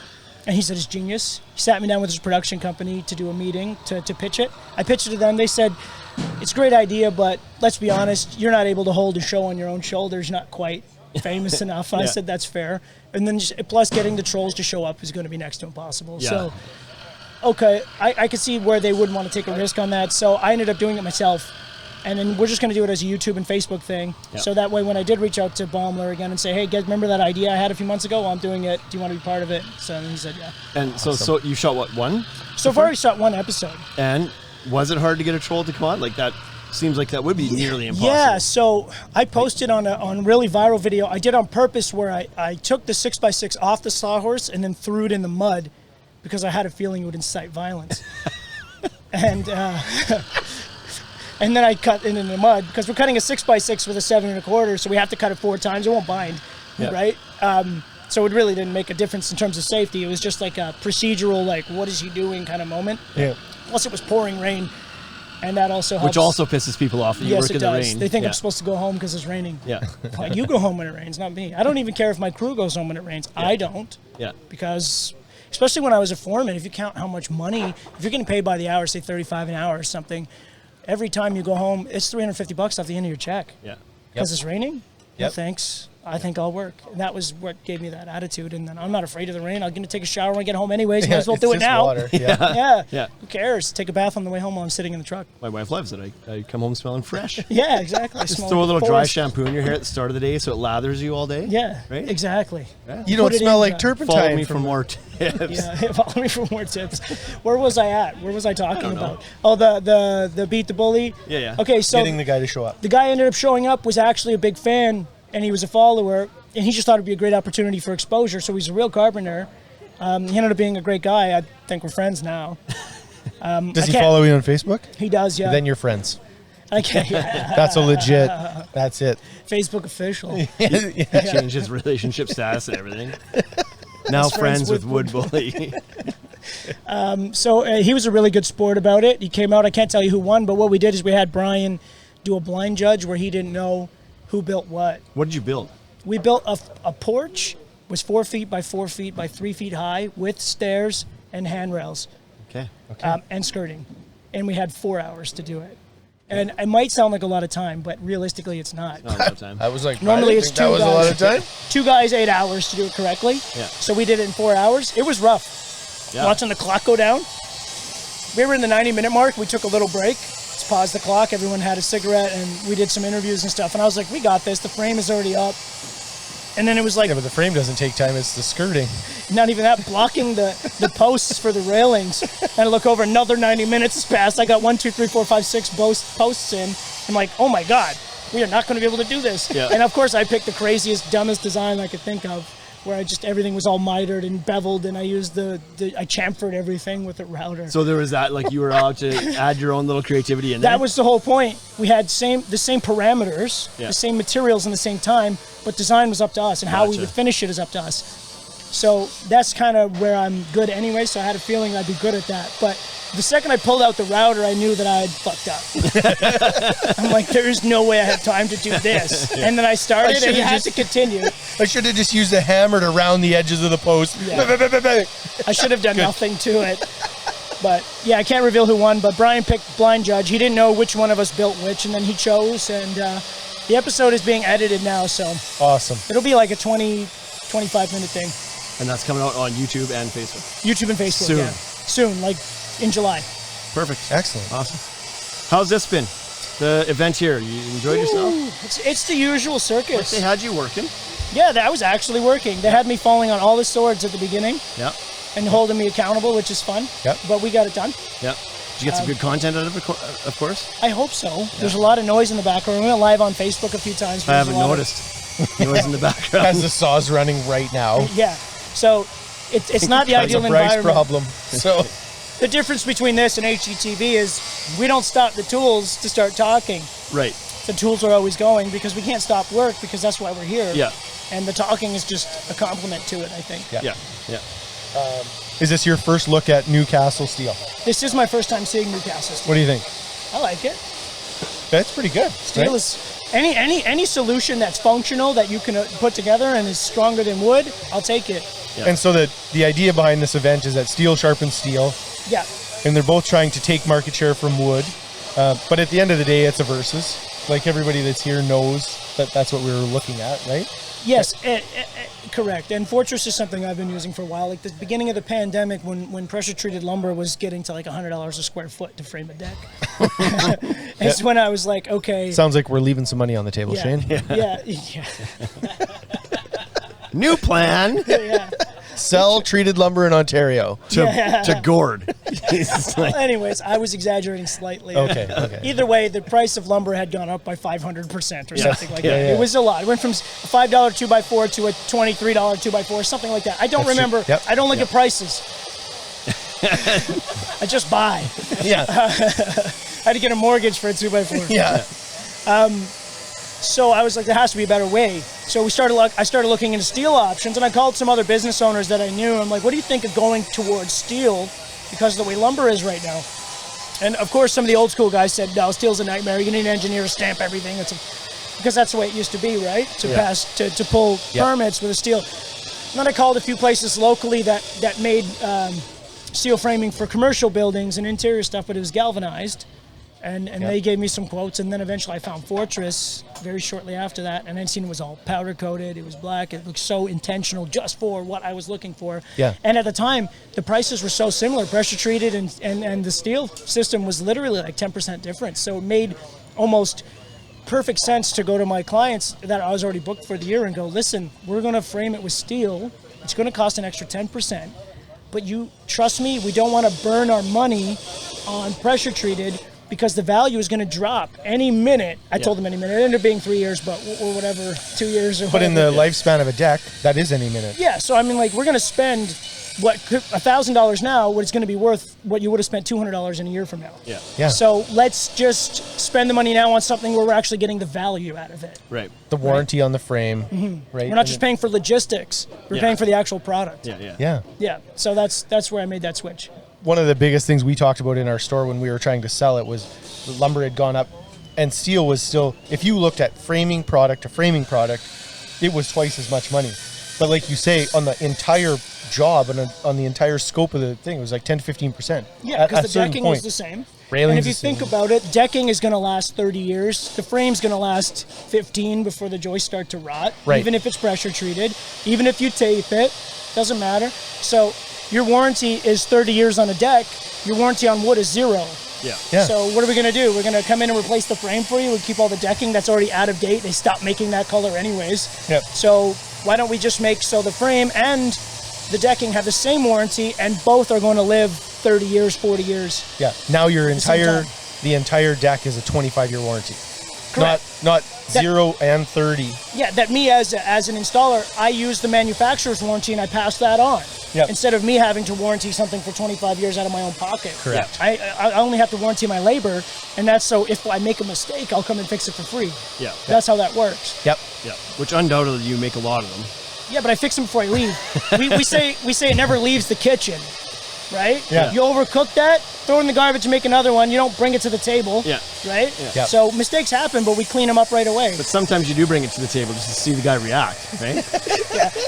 And he said it's genius. He sat me down with his production company to do a meeting to pitch it. I pitched it to them. They said, it's a great idea, but let's be honest, you're not able to hold a show on your own shoulders. You're not quite famous enough. I said, that's fair. And then plus getting the trolls to show up is going to be next to impossible.
Yeah.
So, okay, I could see where they wouldn't want to take a risk on that. So I ended up doing it myself. And then we're just going to do it as a YouTube and Facebook thing.
Yeah.
So that way when I did reach out to Baumler again and say, hey, guys, remember that idea I had a few months ago? Well, I'm doing it. Do you want to be part of it? So he said, yeah.
And so you shot what, one?
So far, we shot one episode.
And was it hard to get a troll to come on? Like that seems like that would be nearly impossible.
Yeah, so I posted on a really viral video. I did on purpose where I took the 6x6 off the sawhorse and then threw it in the mud because I had a feeling it would incite violence. And then I cut it in the mud because we're cutting a 6x6 with a 7 1/4, so we have to cut it 4 times. It won't bind, right? So it really didn't make a difference in terms of safety. It was just like a procedural, like, what is he doing kind of moment.
Yeah.
Plus, it was pouring rain, and that also helps.
Which also pisses people off that you
Yes,
work
it
in the
does.
rain.
They think
yeah.
I'm supposed to go home because it's raining.
Yeah.
Like, you go home when it rains, not me. I don't even care if my crew goes home when it rains. I don't.
Yeah.
Because, especially when I was a foreman, if you count how much money, if you're getting paid by the hour, say $35 an hour or something, every time you go home, it's $350 off the end of your check.
Yeah.
Because it's raining? No,
Yep.
thanks. I think I'll work. And that was what gave me that attitude. And then I'm not afraid of the rain. I'm going to take a shower when I get home anyways. Might as well
It's
do it
just
now.
water. Yeah.
Yeah.
Yeah.
Who cares? Take a bath on the way home while I'm sitting in the truck.
My wife loves it. I come home smelling fresh.
Yeah, exactly.
Just
Smell
throw a
like
little dry
forest.
shampoo in your hair at the start of the day so it lathers you all day.
Yeah,
Right?
exactly.
You don't
Put it
smell
in,
like turpentine.
Follow me for more tips.
Yeah, follow me for more tips. Where was I at? Where was I talking
don't know.
about? Oh, the Beat the Bully?
Yeah, yeah.
Okay, so
Getting the guy to show up.
the guy ended up showing up, was actually a big fan, and he was a follower, and he just thought it'd be a great opportunity for exposure, so he's a real carpenter. He ended up being a great guy. I think we're friends now.
Does he
can't-
follow you on Facebook?
He does, yeah.
Then you're friends.
Okay, yeah.
That's a legit. That's it.
Facebook official.
Change his relationship status and everything. Now friends with Wood Bully.
So he was a really good sport about it. He came out. I can't tell you who won, but what we did is we had Brian do a blind judge where he didn't know who built what.
What did you build?
We built a porch, was 4 feet by 4 feet by 3 feet high with stairs and handrails.
Okay.
and skirting. And we had 4 hours to do it. And it might sound like a lot of time, but realistically, it's not.
Not a lot of time.
I was like,
Normally
I
it's
didn't think that
two
was a lot
guys.
of time.
2 guys, 8 hours to do it correctly.
Yeah.
So we did it in 4 hours. It was rough.
Yeah.
Watching the clock go down. We were in the 90-minute mark. We took a little break. Let's pause the clock. Everyone had a cigarette, and we did some interviews and stuff. And I was like, we got this. The frame is already up. And then it was like,
Yeah, but the frame doesn't take time. It's the skirting.
not even that, blocking the posts for the railings. And I look over, another 90 minutes has passed. I got 1, 2, 3, 4, 5, 6 posts in. I'm like, oh my God, we are not going to be able to do this.
Yeah.
And of course, I picked the craziest, dumbest design I could think of, where everything was all mitered and beveled, and I used I chamfered everything with a router.
So there was that, like you were allowed to add your own little creativity in there.
That was the whole point. We had the same parameters,
Yeah.
the same materials in the same time, but design was up to us, and how we
Gotcha.
would finish it is up to us. So that's kind of where I'm good anyway, so I had a feeling I'd be good at that. But the second I pulled out the router, I knew that I had fucked up. I'm like, there is no way I have time to do this. And then I started, and you had to continue.
I should have just used a hammer to round the edges of the post.
Yeah. I should have done nothing to it. But yeah, I can't reveal who won, but Brian picked blind judge. He didn't know which one of us built which, and then he chose. And the episode is being edited now, so
Awesome.
it'll be like a 20, 25-minute thing.
And that's coming out on YouTube and Facebook.
YouTube and Facebook,
Soon.
yeah. Soon, like in July.
Perfect.
Excellent.
Awesome. How's this been? The event here, you enjoyed yourself?
It's the usual circus.
They had you working.
Yeah, I was actually working. They had me falling on all the swords at the beginning
Yeah.
and holding me accountable, which is fun.
Yep.
But we got it done.
Yeah. Did you get some good content out of it, of course?
I hope so. There's a lot of noise in the background. We went live on Facebook a few times.
I haven't noticed. Noise in the background.
As the saw's running right now.
Yeah. So it's not the
That's
ideal
a price
environment.
problem. So
The difference between this and HGTV is we don't stop the tools to start talking.
Right.
The tools are always going because we can't stop work because that's why we're here.
Yeah.
And the talking is just a compliment to it, I think.
Yeah. Yeah.
is this your first look at Newcastle steel?
This is my first time seeing Newcastle steel.
What do you think?
I like it.
That's pretty good.
Steel
right?
is any solution that's functional that you can put together and is stronger than wood, I'll take it.
Yeah.
And so the idea behind this event is that Steel Sharpens Steel,
Yeah.
and they're both trying to take market share from wood. But at the end of the day, it's a versus. Like everybody that's here knows that that's what we were looking at, right?
Yes, correct. And Fortress is something I've been using for a while. Like the beginning of the pandemic, when pressure-treated lumber was getting to like $100 a square foot to frame a deck, it's when I was like, okay.
Sounds like we're leaving some money on the table,
yeah,
Shane.
yeah.
New plan
Yeah.
Sell treated lumber in Ontario.
to Gord. It's like-
Anyways, I was exaggerating slightly.
Okay.
Either way, the price of lumber had gone up by 500% or something like
Yeah,
that.
yeah.
It was a lot. It went from a $5 2x4 to a $23 2x4, something like that. I don't
That's
remember.
true. Yep.
I don't look at prices. I just buy.
Yeah.
I had to get a mortgage for a 2x4.
Yeah.
So I was like, there has to be a better way. So I started looking into steel options, and I called some other business owners that I knew. I'm like, what do you think of going towards steel because of the way lumber is right now? And of course, some of the old school guys said, no, steel's a nightmare. You need an engineer to stamp everything. Because that's the way it used to be, right? To pull permits with a steel. And then I called a few places locally that made steel framing for commercial buildings and interior stuff, but it was galvanized. And they gave me some quotes, and then eventually I found Fortress very shortly after that, and then seen it was all powder coated, it was black, it looked so intentional just for what I was looking for.
Yeah.
And at the time, the prices were so similar, pressure treated and the steel system was literally like 10% difference. So it made almost perfect sense to go to my clients that I was already booked for the year and go, listen, we're going to frame it with steel. It's going to cost an extra 10%. But you trust me, we don't want to burn our money on pressure treated because the value is going to drop any minute. I told them any minute. It ended up being 3 years, but or whatever, 2 years or
But in
whatever.
the lifespan of a deck, that is any minute.
Yeah, so I mean, like, we're going to spend what $1,000 now, what it's going to be worth what you would have spent $200 in a year from now.
Yeah.
So let's just spend the money now on something where we're actually getting the value out of it.
right.
The warranty on the frame, right?
We're not just paying for logistics. We're paying for the actual product.
Yeah.
Yeah.
Yeah. So that's where I made that switch.
One of the biggest things we talked about in our store when we were trying to sell it was the lumber had gone up and steel was still, if you looked at framing product to framing product, it was twice as much money. But like you say, on the entire job on the entire scope of the thing. It was like 10 to 15%.
Yeah, because the decking was the same.
Railing's
and if you
the same.
think about it, decking is going to last 30 years. The frame's going to last 15 before the joists start to rot,
Right.
even if it's pressure treated, even if you tape it, doesn't matter. So your warranty is 30 years on a deck. Your warranty on wood is 0.
Yeah.
Yeah.
So what are we going to do? We're going to come in and replace the frame for you. We keep all the decking that's already out of date. They stopped making that color anyways.
Yep.
So why don't we just make so the frame and the decking have the same warranty and both are going to live 30 years, 40 years.
Yeah. Now
same time.
the entire deck is a 25-year warranty.
Correct.
Not 0 and 30.
Yeah, that me as an installer, I use the manufacturer's warranty and I pass that on.
Yep.
Instead of me having to warranty something for 25 years out of my own pocket.
Correct.
I only have to warranty my labor, and that's so if I make a mistake, I'll come and fix it for free.
Yeah.
That's how that works.
Yep.
Yeah. Which undoubtedly you make a lot of them.
Yeah, but I fix them before I leave. we say it never leaves the kitchen, right?
Yeah.
You overcook that, throw it in the garbage and make another one. You don't bring it to the table.
Yeah.
Right?
Yeah.
So mistakes happen, but we clean them up right away.
But sometimes you do bring it to the table just to see the guy react, right?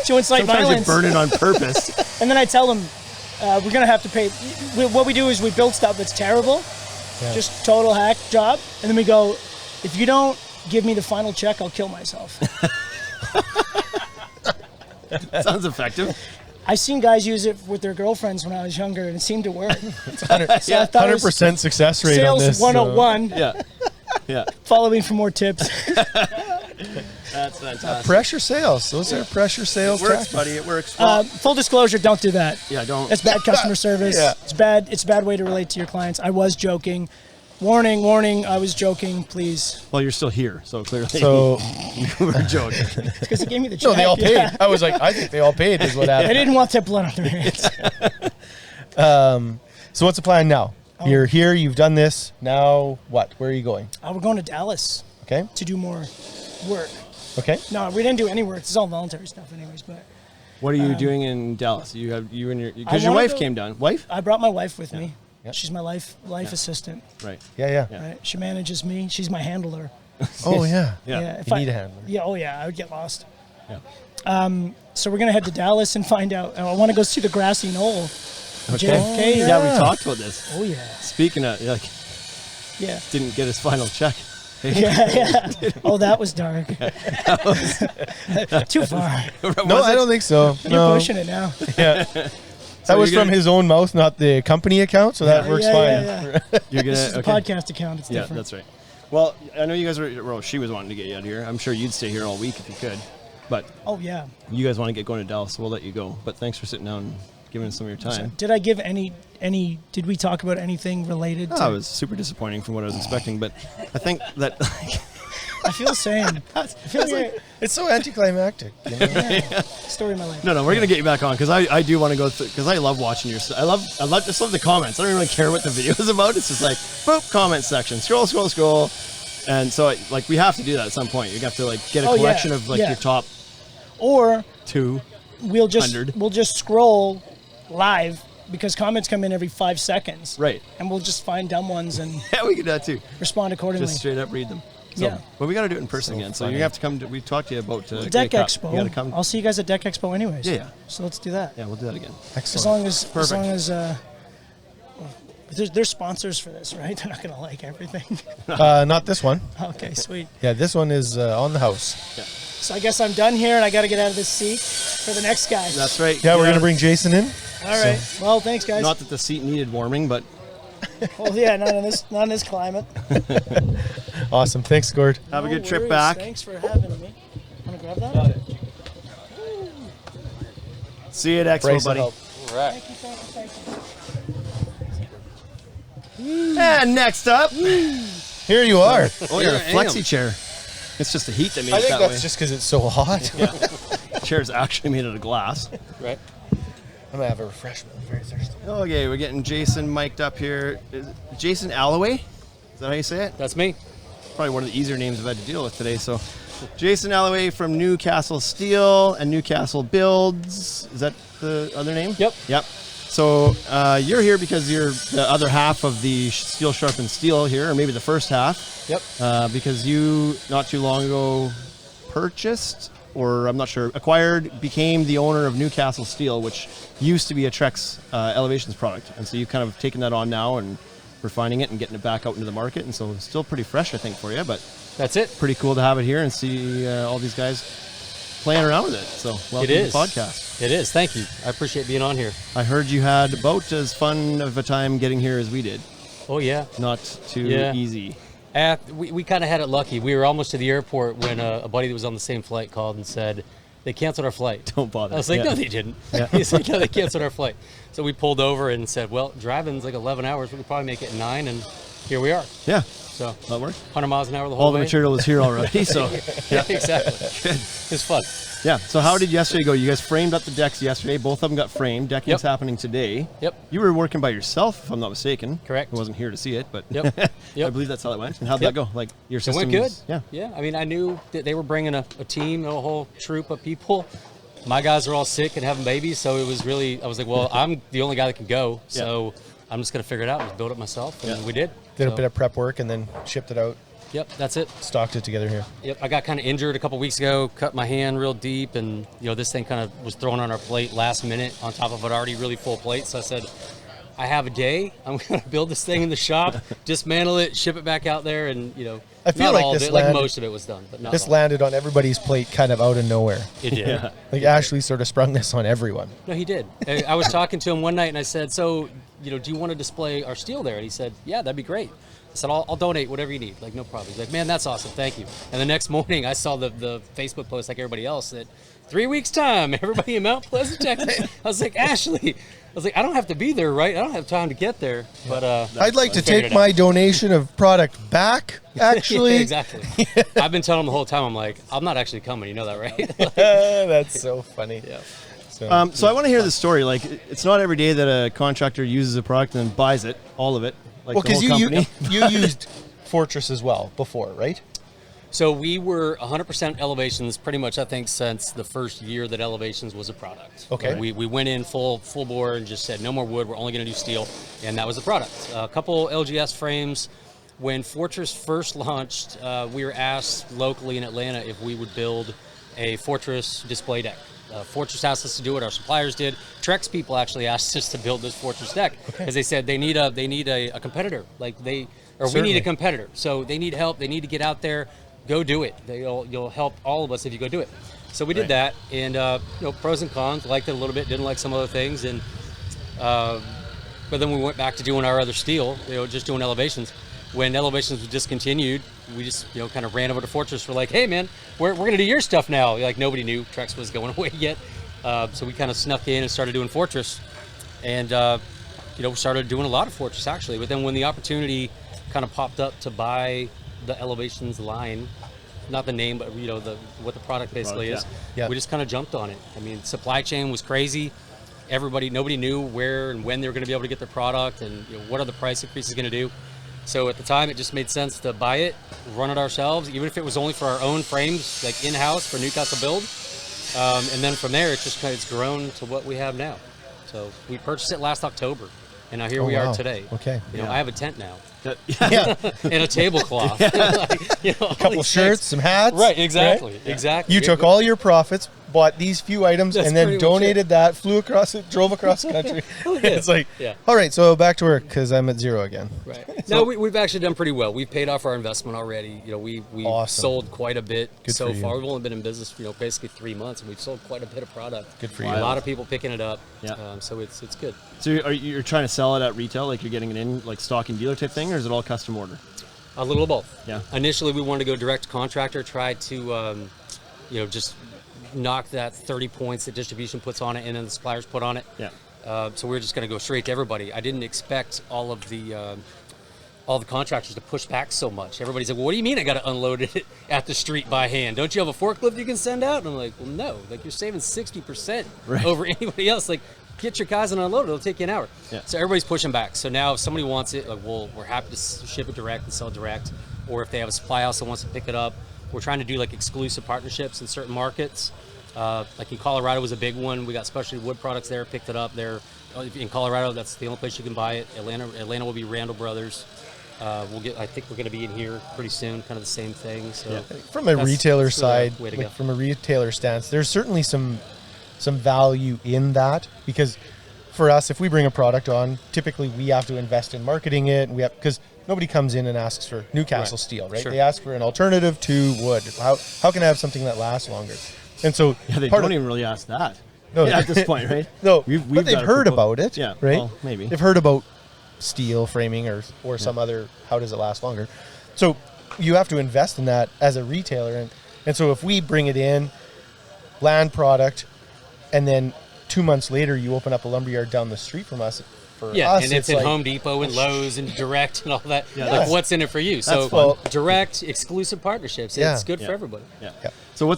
To incite
Sometimes you
violence.
burn it on purpose.
And then I tell them, we're going to have to pay. What we do is we build stuff that's terrible, just total hack job. And then we go, if you don't give me the final check, I'll kill myself.
Sounds effective.
I've seen guys use it with their girlfriends when I was younger, and it seemed to work.
It's 100,
So I thought it was
100% success rate on
Sales
this.
101.
Yeah. Yeah.
Follow me for more tips.
That's fantastic.
Pressure sales. Those are pressure sales.
It works,
tactics.
buddy. It works. Well,
Full disclosure, don't do that.
yeah, don't.
It's bad customer service.
Yeah.
It's a bad way to relate to your clients. I was joking. Warning, I was joking, please.
Well, you're still here, so clearly
So,
you were joking.
Because he gave me the check.
no, they all paid.
Yeah.
I was like, I think they all paid is what
They
happened.
didn't want that blood on their hands.
So what's the plan now? You're here, you've done this. Now what? Where are you going?
We're going to Dallas
Okay.
to do more work.
Okay.
No, we didn't do any work. It's all voluntary stuff anyways, but
What are you doing in Dallas? You and your because
I
your
wanna
wife
go-
came down. Wife?
I brought my wife with me.
Yeah.
She's my life assistant.
Right.
Yeah.
Right? She manages me. She's my handler.
Oh yeah.
Yeah.
If
You need a handler.
Yeah, oh yeah, I would get lost.
Yeah.
So we're gonna head to Dallas and find out. I want to go see the grassy knoll.
Okay.
JFK.
Yeah, we talked about this.
Oh yeah.
Speaking of, like,
Yeah.
didn't get his final check.
Yeah. Oh, that was dark. Too far.
No, I don't think so.
You're
No.
pushing it now.
Yeah. That was
you're
from
gonna-
his own mouth, not the company account, so that works
yeah,
fine.
yeah.
You're gonna.
This is the
okay.
podcast account. It's
Yeah,
different.
that's right. Well, I know you guys were. Well, she was wanting to get you out of here. I'm sure you'd stay here all week if you could, but
Oh yeah.
you guys want to get going to Dallas, so we'll let you go. But thanks for sitting down and giving us some of your time.
Did I give any? Did we talk about anything related to?
Oh, it was super disappointing from what I was expecting, but I think that
I feel the same. I feel like
It's so anticlimactic. You know?
story of my life.
no, we're gonna get you back on because I do want to go through because I love watching your stuff. I just love the comments. I don't really care what the video is about. It's just like boop comment section, scroll, and so like we have to do that at some point. You have to like get a
Oh,
collection
yeah,
of like
yeah.
your top
Or
2.
we'll just
100.
we'll just scroll live because comments come in every 5 seconds.
Right.
And we'll just find dumb ones and
Yeah, we can do that too.
respond accordingly.
Just straight up read them. So,
Yeah.
But we got to do it in person again. So you have to come. We talked to you about
Deck
Grey Cup.
Expo.
You got to come.
I'll see you guys at Deck Expo anyways.
Yeah.
So let's do that.
Yeah, we'll do that again.
As long as there's sponsors for this, right? They're not gonna like everything.
Not this one.
Okay, sweet.
Yeah, this one is on the house.
So I guess I'm done here, and I got to get out of this seat for the next guy.
That's right.
Yeah, we're gonna bring Jason in.
All right. Well, thanks, guys.
Not that the seat needed warming, but
Well, yeah, not in this climate.
Awesome. Thanks, Gord.
have a
No
good trip
worries.
back.
Thanks for having me. Want to grab that?
See you at Expo,
Brace
buddy.
it up.
Thank you, thank you.
And next up,
Here you are.
oh, you're in a flexi chair. It's just the heat that made
I
it
think
that
that's
way.
just because it's so hot.
The chair's actually made out of glass.
Right. I'm gonna have a refreshment. I'm very thirsty.
Okay, we're getting Jason mic'd up here. Is it Jason Alloway? Is that how you say it?
That's me.
Probably one of the easier names I've had to deal with today. So, Jason Alloway from Newcastle Steel and Newcastle Builds. Is that the other name?
Yep.
Yep. So you're here because you're the other half of the Steel Sharpens Steel here, or maybe the first half.
Yep.
Because you not too long ago purchased or I'm not sure, acquired, became the owner of Newcastle Steel, which used to be a Trex elevations product. And so you've kind of taken that on now and refining it and getting it back out into the market. And so it's still pretty fresh, I think, for you. But
That's it.
pretty cool to have it here and see all these guys playing around with it. So welcome
It is.
to the podcast.
It is. Thank you. I appreciate being on here.
I heard you had about as fun of a time getting here as we did.
Oh, yeah.
Not too
Yeah.
easy.
We kind of had it lucky. We were almost to the airport when a buddy that was on the same flight called and said, they canceled our flight.
Don't bother.
I was like,
Yeah.
no, they didn't.
Yeah.
He's like, no, they canceled our flight. So we pulled over and said, well, driving's like 11 hours. We could probably make it in 9, and here we are.
Yeah,
So
that worked.
100 miles an hour the whole
All the
way.
material is here already. So
Yeah, exactly. It's fun.
yeah. So how did yesterday go? You guys framed up the decks yesterday. Both of them got framed. Decking's
Yep.
happening today.
Yep.
You were working by yourself, if I'm not mistaken.
Correct.
I wasn't here to see it, but
Yep.
I
Yep.
believe that's how it went. And how'd
Yep.
that go? Like your
It
system
went good.
Yeah.
Yeah. I mean, I knew that they were bringing a team, a whole troop of people. My guys are all sick and having babies, so it was really, I was like, well, I'm the only guy that can go, so I'm just going to figure it out and build it myself, and we did.
Did
So,
a bit of prep work and then shipped it out,
Yep, that's it.
stocked it together here.
Yep, I got kind of injured a couple weeks ago, cut my hand real deep, and this thing kind of was thrown on our plate last minute on top of an already really full plate. So I said, I have a day. I'm going to build this thing in the shop, dismantle it, ship it back out there, and
I feel
not
like
all
this
of it, like
landed-
most of it was done, but not
This
all.
landed on everybody's plate kind of out of nowhere.
It did.
Yeah.
Like Ashley sort of sprung this on everyone.
No, he did. I was talking to him one night, and I said, so, do you want to display our steel there? And he said, yeah, that'd be great. I said, I'll donate whatever you need. Like, no problem. He's like, man, that's awesome. Thank you. And the next morning, I saw the Facebook post, like everybody else, that 3 weeks' time, everybody in Mount Pleasant, Texas. I was like, Ashley, I don't have to be there, right? I don't have time to get there. But
I'd like to
figured
take
it
my
out.
donation of product back, actually.
Yeah, exactly. I've been telling him the whole time, I'm like, I'm not actually coming. You know that, right? Like,
That's so funny.
yeah.
So I want to hear the story. Like, it's not every day that a contractor uses a product and then buys it, all of it. Like
Well,
the whole
because
company.
you used Fortress as well before, right?
So we were 100% elevations pretty much, I think, since the first year that elevations was a product.
Okay.
We went in full bore and just said, no more wood, we're only going to do steel, and that was the product. A couple LGS frames. When Fortress first launched, we were asked locally in Atlanta if we would build a Fortress display deck. Fortress asked us to do it. Our suppliers did. Trex people actually asked us to build this Fortress deck because they said they need a competitor. Like we need
Certainly.
a competitor. So they need help. They need to get out there. Go do it. You'll help all of us if you go do it. So we did that, and pros and cons. Liked it a little bit. Didn't like some other things, and but then we went back to doing our other steel. Just doing elevations. When elevations was discontinued, we just kind of ran over to Fortress. We're like, hey man, we're gonna do your stuff now. Like nobody knew Trex was going away yet, so we kind of snuck in and started doing Fortress, and we started doing a lot of Fortress actually. But then when the opportunity kind of popped up to buy the elevations line, not the name, but what the product basically is,
Yeah.
we just kind of jumped on it. I mean, supply chain was crazy. Nobody knew where and when they were going to be able to get their product, and what are the price increases going to do. So at the time, it just made sense to buy it, run it ourselves, even if it was only for our own frames, like in-house for Newcastle build. And then from there, it's grown to what we have now. So we purchased it last October, and now here we
wow.
are today.
Okay.
I have a tent now
Yeah.
and a tablecloth. A
Couple shirts, some hats.
Right, exactly,
right?
exactly.
You took all your profits, bought these few items,
That's
and then
pretty much
donated that, flew across it, drove across the country. It's like,
Yeah.
all right, so back to work because I'm at zero again.
Right. No, we've actually done pretty well. We've paid off our investment already. We've
Awesome.
sold quite a bit
Good
so
for you.
far. We've only been in business, basically 3 months, and we've sold quite a bit of product.
Good for
A
you.
lot of people picking it up.
Yeah.
So it's good.
So you're trying to sell it at retail, like you're getting it in, like stocking dealer type thing, or is it all custom order?
A little of both.
Yeah.
Initially, we wanted to go direct to contractor, try to, just knock that 30 points that distribution puts on it and then the suppliers put on it.
Yeah.
So we were just going to go straight to everybody. I didn't expect all the contractors to push back so much. Everybody's like, well, what do you mean I got to unload it at the street by hand? Don't you have a forklift you can send out? And I'm like, well, no. Like, you're saving 60% over anybody else. Like, get your guys and unload it. It'll take you an hour.
Yeah.
So everybody's pushing back. So now if somebody wants it, like, we're happy to ship it direct and sell direct. Or if they have a supply house that wants to pick it up, we're trying to do like exclusive partnerships in certain markets. Like in Colorado was a big one. We got specialty wood products there, picked it up there. In Colorado, that's the only place you can buy it. Atlanta will be Randall Brothers. I think we're going to be in here pretty soon, kind of the same thing. So
From a retailer
that's really
side,
the way to
like
go.
from a retailer stance, there's certainly some value in that, because for us, if we bring a product on, typically we have to invest in marketing it, and because nobody comes in and asks for Newcastle steel, right?
Sure.
They ask for an alternative to wood. How can I have something that lasts longer? And so
They
part
don't
of-
even really ask that.
No.
At this point, right?
No,
We've
but they've
got a
heard
propo-
about it,
Yeah,
right?
well, maybe.
They've heard about steel framing or some other, how does it last longer? So you have to invest in that as a retailer. And so if we bring it in, land product, and then 2 months later you open up a lumberyard down the street from us, for us,
and it's in
like,
Home Depot and Lowe's and Direct and all that.
Yeah,
Like,
that's-
what's in it for you? So
fun.
direct, exclusive partnerships.
Yeah.
It's good
Yeah.
for everybody.
Yeah.
Yeah.
So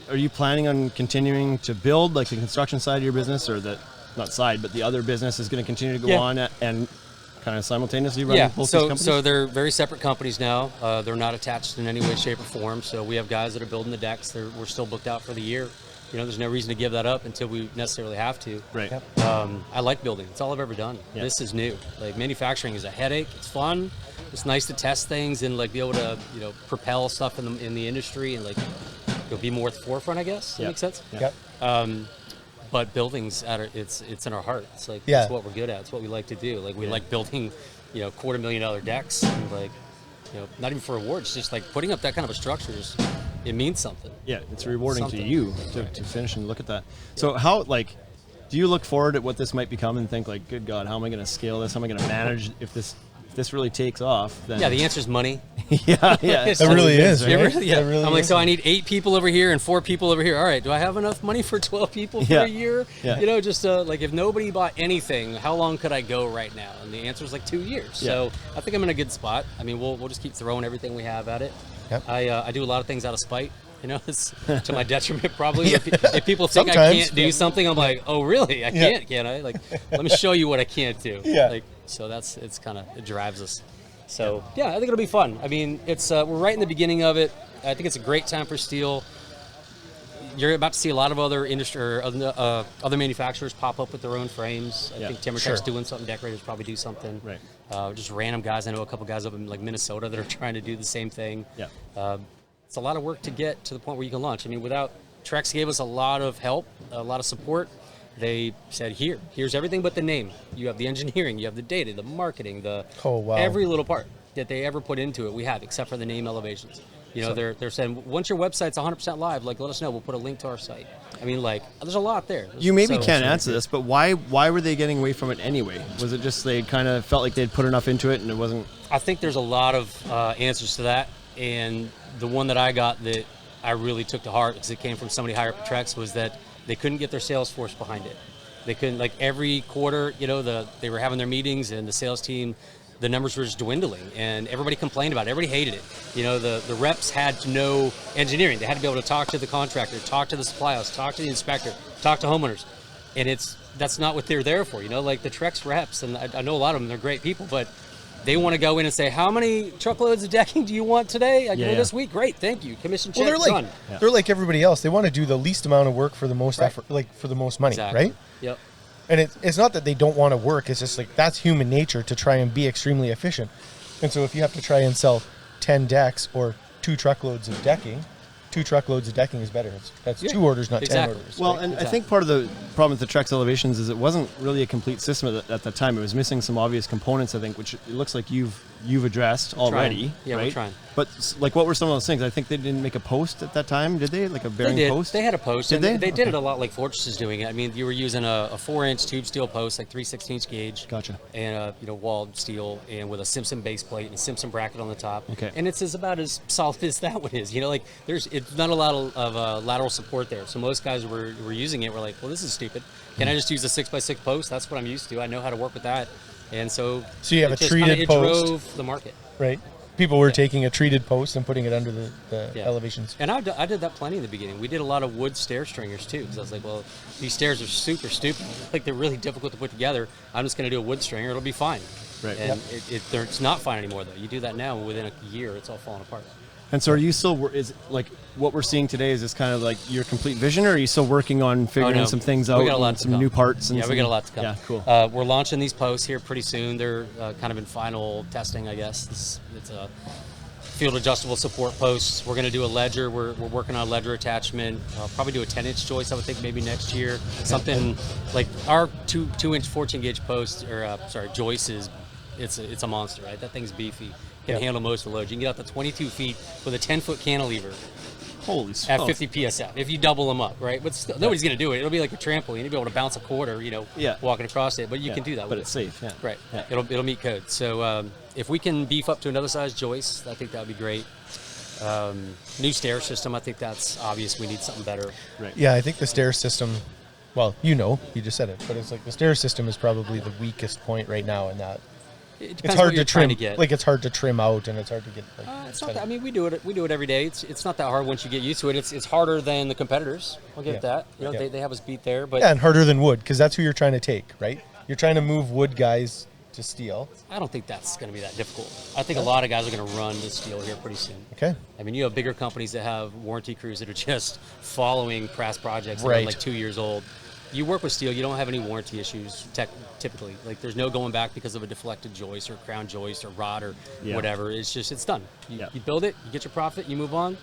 are you planning on continuing to build like the construction side of your business, or not side, but the other business is going to continue to go
Yeah.
on and kind of simultaneously run both these companies?
So they're very separate companies now. They're not attached in any way, shape, or form. So we have guys that are building the decks. We're still booked out for the year. There's no reason to give that up until we necessarily have to.
Right.
Yep.
I like building. It's all I've ever done.
Yeah.
This is new. Like, manufacturing is a headache. It's fun. It's nice to test things and like be able to propel stuff in the industry and like be more at the forefront. I guess that
Yeah.
makes sense.
Yeah.
Yep.
But buildings, it's in our heart. It's like
Yeah.
that's what we're good at. It's what we like to do. Like we like building, $250,000 decks. And like, not even for awards. Just like putting up that kind of a structure it means something.
Yeah, it's rewarding
Something.
to you to finish and look at that. So how, do you look forward at what this might become and think like, good God, how am I going to scale this? How am I going to manage if this really takes off? Then
Yeah, the answer is money.
yeah.
It
It really is,
It
right?
really- yeah.
It really
I'm like,
is.
so I need 8 people over here and 4 people over here. All right, do I have enough money for 12 people for
Yeah.
a year?
Yeah.
Just like if nobody bought anything, how long could I go right now? And the answer is like 2 years. So I think I'm in a good spot. I mean, we'll just keep throwing everything we have at it.
Yep.
I do a lot of things out of spite. It's to my detriment probably. If people think I
Sometimes.
can't do something, I'm like, oh really? I can't I? Like, let me show you what I can't do.
Yeah.
Like, so it drives us. So yeah, I think it'll be fun. I mean, it's we're right in the beginning of it. I think it's a great time for steel. You're about to see a lot of other industry or other manufacturers pop up with their own frames. I think TimberTech's doing something. Decorators probably do something.
Right.
Just random guys. I know a couple guys up in like Minnesota that are trying to do the same thing.
Yeah.
It's a lot of work to get to the point where you can launch. I mean, Trex gave us a lot of help, a lot of support. They said, here's everything but the name. You have the engineering, you have the data, the marketing, every little part that they ever put into it, we have, except for the name elevations. They're saying, once your website's 100% live, like, let us know. We'll put a link to our site. I mean, like, there's a lot there.
You maybe can't answer this, but why were they getting away from it anyway? Was it just they kind of felt like they'd put enough into it and it wasn't?
I think there's a lot of answers to that, and the one that I got that I really took to heart, because it came from somebody higher up at Trex, was that they couldn't get their sales force behind it. They couldn't, like, every quarter, they were having their meetings, and the sales team, the numbers were just dwindling, and everybody complained about it. Everybody hated it. The reps had to know engineering. They had to be able to talk to the contractor, talk to the supply house, talk to the inspector, talk to homeowners, and that's not what they're there for. Like the Trex reps, and I know a lot of them, they're great people, but they want to go in and say, how many truckloads of decking do you want today? I go, this week. Great, thank you. Commission check, done.
They're like everybody else. They want to do the least amount of work for the most effort, like for the most money,
Exactly.
right?
Yep.
And it's not that they don't want to work. It's just like that's human nature to try and be extremely efficient. And so if you have to try and sell 10 decks or 2 truckloads of decking, 2 truckloads of decking is better. That's 2 orders, not 10 orders.
Well, and I think part of the problem with the Trex elevations is it wasn't really a complete system at the time. It was missing some obvious components, I think, which it looks like you've addressed already.
Yeah,
right?
we're trying.
But like, what were some of those things? I think they didn't make a post at that time, did they? Like a bearing
They did.
post?
They had a post.
Did
and
they?
They did it a lot like Fortress is doing it. I mean, you were using a 4-inch tube steel post, like 3/16 gauge.
Gotcha.
And walled steel, and with a Simpson base plate and a Simpson bracket on the top.
Okay.
And it's about as solid as that one is. It's not a lot of lateral support there. So most guys were using it. Were like, well, this is stupid. Can I just use a 6x6 post? That's what I'm used to. I know how to work with that. And so
you have a treated
it
post.
drove the market.
Right? People were taking a treated post and putting it under the elevations.
And I did that plenty in the beginning. We did a lot of wood stair stringers too, because I was like, well, these stairs are super stupid. Like, they're really difficult to put together. I'm just going to do a wood stringer. It'll be fine.
Right.
And it's not fine anymore, though. You do that now, and within a year, it's all falling apart.
And so are you still, is like what we're seeing today, is this kind of like your complete vision, or are you still working on figuring some things out,
we got a lot
and
to
some
come.
new parts? And
we got a lot to come.
Yeah, cool.
We're launching these posts here pretty soon. They're kind of in final testing, I guess. It's a field adjustable support posts. We're going to do a ledger. We're working on a ledger attachment. Probably do a 10-inch joist, I would think, maybe next year. Something like our 2-inch 14-gauge post, or joist is, it's a monster, right? That thing's beefy. Can handle most of the load. You can get up to 22 feet with a 10-foot cantilever.
Holy smokes.
At 50 PSF, if you double them up, right? But still, nobody's going to do it. It'll be like a trampoline. You'll be able to bounce a quarter, walking across it. But you can do that.
But it's safe, yeah.
Right.
Yeah.
It'll meet code. So if we can beef up to another size joist, I think that would be great. New stair system, I think that's obvious. We need something better.
Right.
Yeah, I think the stair system, well, you just said it, but it's like the stair system is probably the weakest point right now in that.
It depends
It's hard
what you're
to trim.
trying to get.
Like it's hard to trim out, and it's hard to get. Like,
It's not that, I mean, we do it every day. It's not that hard once you get used to it. It's harder than the competitors. I'll give it that. They have us beat there, but
and harder than wood, because that's who you're trying to take, right? You're trying to move wood guys to steel.
I don't think that's going to be that difficult. I think a lot of guys are going to run to steel here pretty soon.
Okay.
I mean, you have bigger companies that have warranty crews that are just following past projects that are
Right.
like 2 years old. You work with steel, you don't have any warranty issues typically. Like there's no going back because of a deflected joist or crown joist or rod or whatever. It's done. You build it, you get your profit, you move on.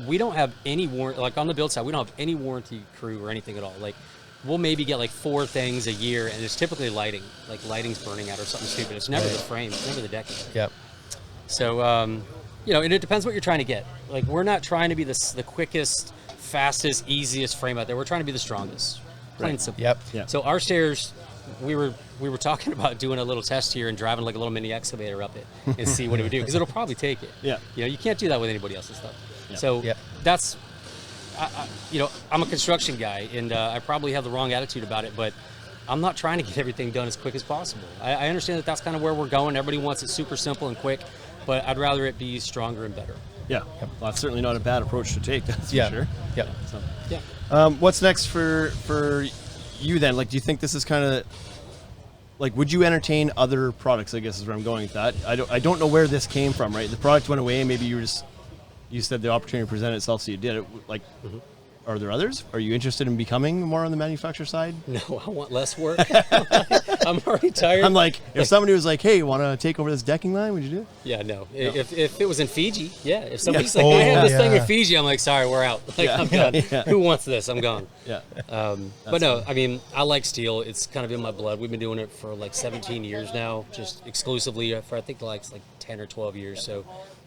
We don't have any warranty, like on the build side, we don't have any warranty crew or anything at all. Like we'll maybe get like 4 things a year, and it's typically lighting. Like lighting's burning out or something stupid. It's never the frame, it's never the decking.
Yep.
So, and it depends what you're trying to get. Like we're not trying to be the quickest, fastest, easiest frame out there. We're trying to be the strongest. Plain and simple.
Yep.
Yeah.
So our stairs, we were talking about doing a little test here and driving like a little mini excavator up it and see what it would do, because it'll probably take it.
Yeah.
You can't do that with anybody else's stuff.
Yeah.
So
Yep.
that's, I'm a construction guy, and I probably have the wrong attitude about it, but I'm not trying to get everything done as quick as possible. I understand that that's kind of where we're going. Everybody wants it super simple and quick, but I'd rather it be stronger and better.
Yeah. Well, that's certainly not a bad approach to take, that's
Yeah.
for sure.
Yep.
So.
Yeah.
What's next for you then? Like, do you think this is kind of like, would you entertain other products? I guess is where I'm going with that. I don't know where this came from, right? The product went away, and maybe you said the opportunity presented itself, so you did it. Like, are there others? Are you interested in becoming more on the manufacturer side?
No, I want less work. I'm already tired.
I'm like, if somebody was like, "Hey, want to take over this decking line?" Would you do it?
Yeah, no. If it was in Fiji, yeah. If somebody's like,
Oh,
I have this thing
yeah.
in Fiji, I'm like, sorry, we're out. Like, I'm done.
Yeah.
Who wants this? I'm gone.
Yeah.
But no, I mean, I like steel. It's kind of in my blood. We've been doing it for like 17 years now, just exclusively for I think like 10 or 12 years. So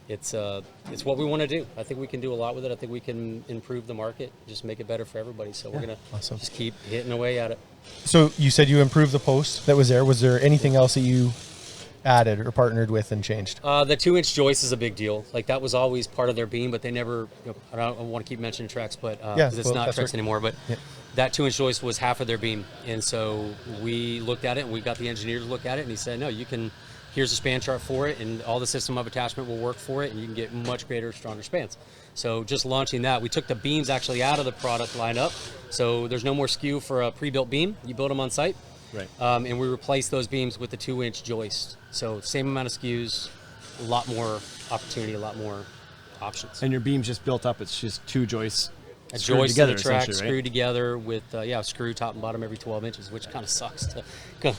it's what we want to do. I think we can do a lot with it. I think we can improve the market, just make it better for everybody. So we're gonna just keep hitting away at it.
So you said you improved the post that was there. Was there anything else that you added or partnered with and changed?
The 2-inch joist is a big deal. Like that was always part of their beam, but they never. I don't want to keep mentioning Trex, but because it's not Trex anymore. But that 2-inch joist was half of their beam, and so we looked at it and we got the engineer to look at it, and he said, no, you can. Here's a span chart for it, and all the system of attachment will work for it, and you can get much greater, stronger spans. So just launching that, we took the beams actually out of the product lineup, so there's no more SKU for a pre-built beam. You build them on site,
Right.
And we replaced those beams with the 2-inch joist. So same amount of SKUs, a lot more opportunity, a lot more options.
And your beam's just built up. It's just 2 joists.
A
screwed
joist
together,
and a track
essentially, right?
screwed together with screw top and bottom every 12 inches, which kind of sucks to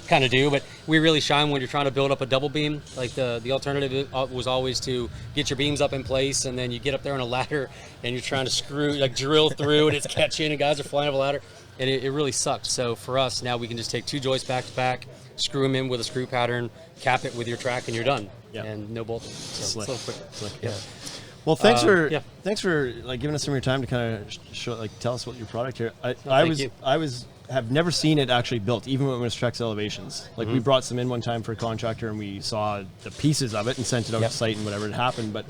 kind of do. But we really shine when you're trying to build up a double beam. Like the alternative was always to get your beams up in place, and then you get up there on a ladder and you're trying to drill through, and it's catching, and guys are flying up a ladder, and it really sucked. So for us now, we can just take 2 joists back to back, screw them in with a screw pattern, cap it with your track, and you're done.
Yeah.
And no bolting. So it's a little quicker.
Slick, yeah. Well, thanks for
yeah.
giving us some of your time to kind of show, tell us what your product here. I
thank you.
have never seen it actually built, even when it was Trex elevations. Like we brought some in one time for a contractor, and we saw the pieces of it and sent it out to site and whatever had happened. But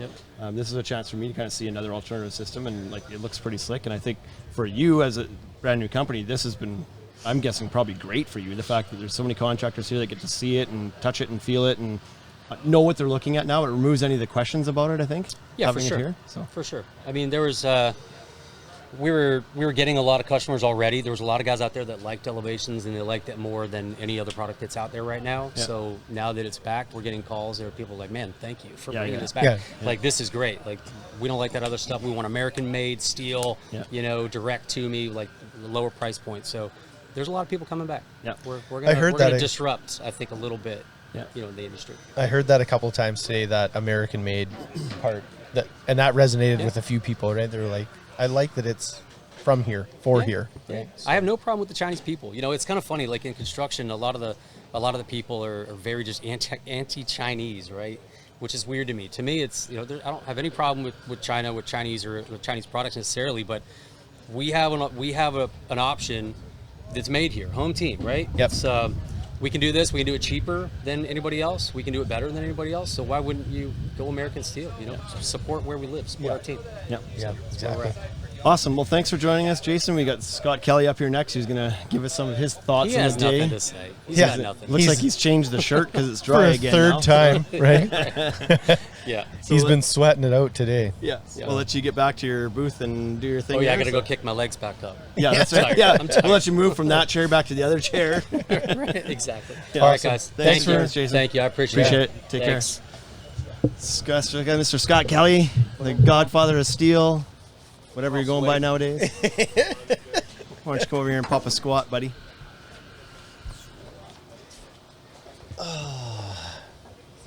this is a chance for me to kind of see another alternative system, and like it looks pretty slick. And I think for you as a brand new company, this has been, I'm guessing, probably great for you. The fact that there's so many contractors here that get to see it and touch it and feel it and know what they're looking at now. It removes any of the questions about it, I think.
Yeah, for
having it
sure.
here, so.
For sure. I mean, there was we were getting a lot of customers already. There was a lot of guys out there that liked elevations, and they liked it more than any other product that's out there right now.
Yeah.
So now that it's back, we're getting calls. There are people like, man, thank you for
Yeah,
bringing
yeah.
this back.
Yeah.
Like, this is great. Like, we don't like that other stuff. We want American-made steel,
Yeah.
direct to me, like lower price point. So there's a lot of people coming back.
Yeah.
We're
I heard
gonna
that
disrupt, I think, a little bit,
Yeah.
in the industry.
I heard that a couple of times today, that American-made part, and that resonated with a few people, right? They were like, I like that it's from here, for here. Right?
I have no problem with the Chinese people. It's kind of funny. Like in construction, a lot of the people are very just anti-Chinese, right? Which is weird to me. To me, it's I don't have any problem with China, with Chinese or with Chinese products necessarily, but we have an option that's made here, home team, right?
Yep.
It's, we can do this. We can do it cheaper than anybody else. We can do it better than anybody else. So why wouldn't you go American Steel? Support where we live, support our team.
Yeah.
Yeah,
That's where we're
exactly.
at.
Awesome. Well, thanks for joining us, Jason. We got Scott Kelly up here next, who's going to give us some of his thoughts
He
on
has
the day.
nothing to say. He's
Yeah.
got nothing.
Looks like
He's-
he's changed the shirt because it's
For
dry
a
again
third
now.
time, right?
Yeah.
He's been sweating it out today.
Yeah. We'll let you get back to your booth and do your thing.
Oh yeah, I
there,
got to
so-
go kick my legs back up.
Yeah, that's
I'm
right.
tired.
Yeah,
I'm tired.
we'll let you move from that chair back to the other chair.
Right, exactly.
Yeah.
All right,
Awesome.
guys.
Thanks
Thank you.
for- Jason.
Thank you. I appreciate
Appreciate
it.
it. Take
Thanks.
care. Mr. Scott Kelly, the godfather of steel, whatever you're going by nowadays. Why don't you come over here and pop a squat, buddy?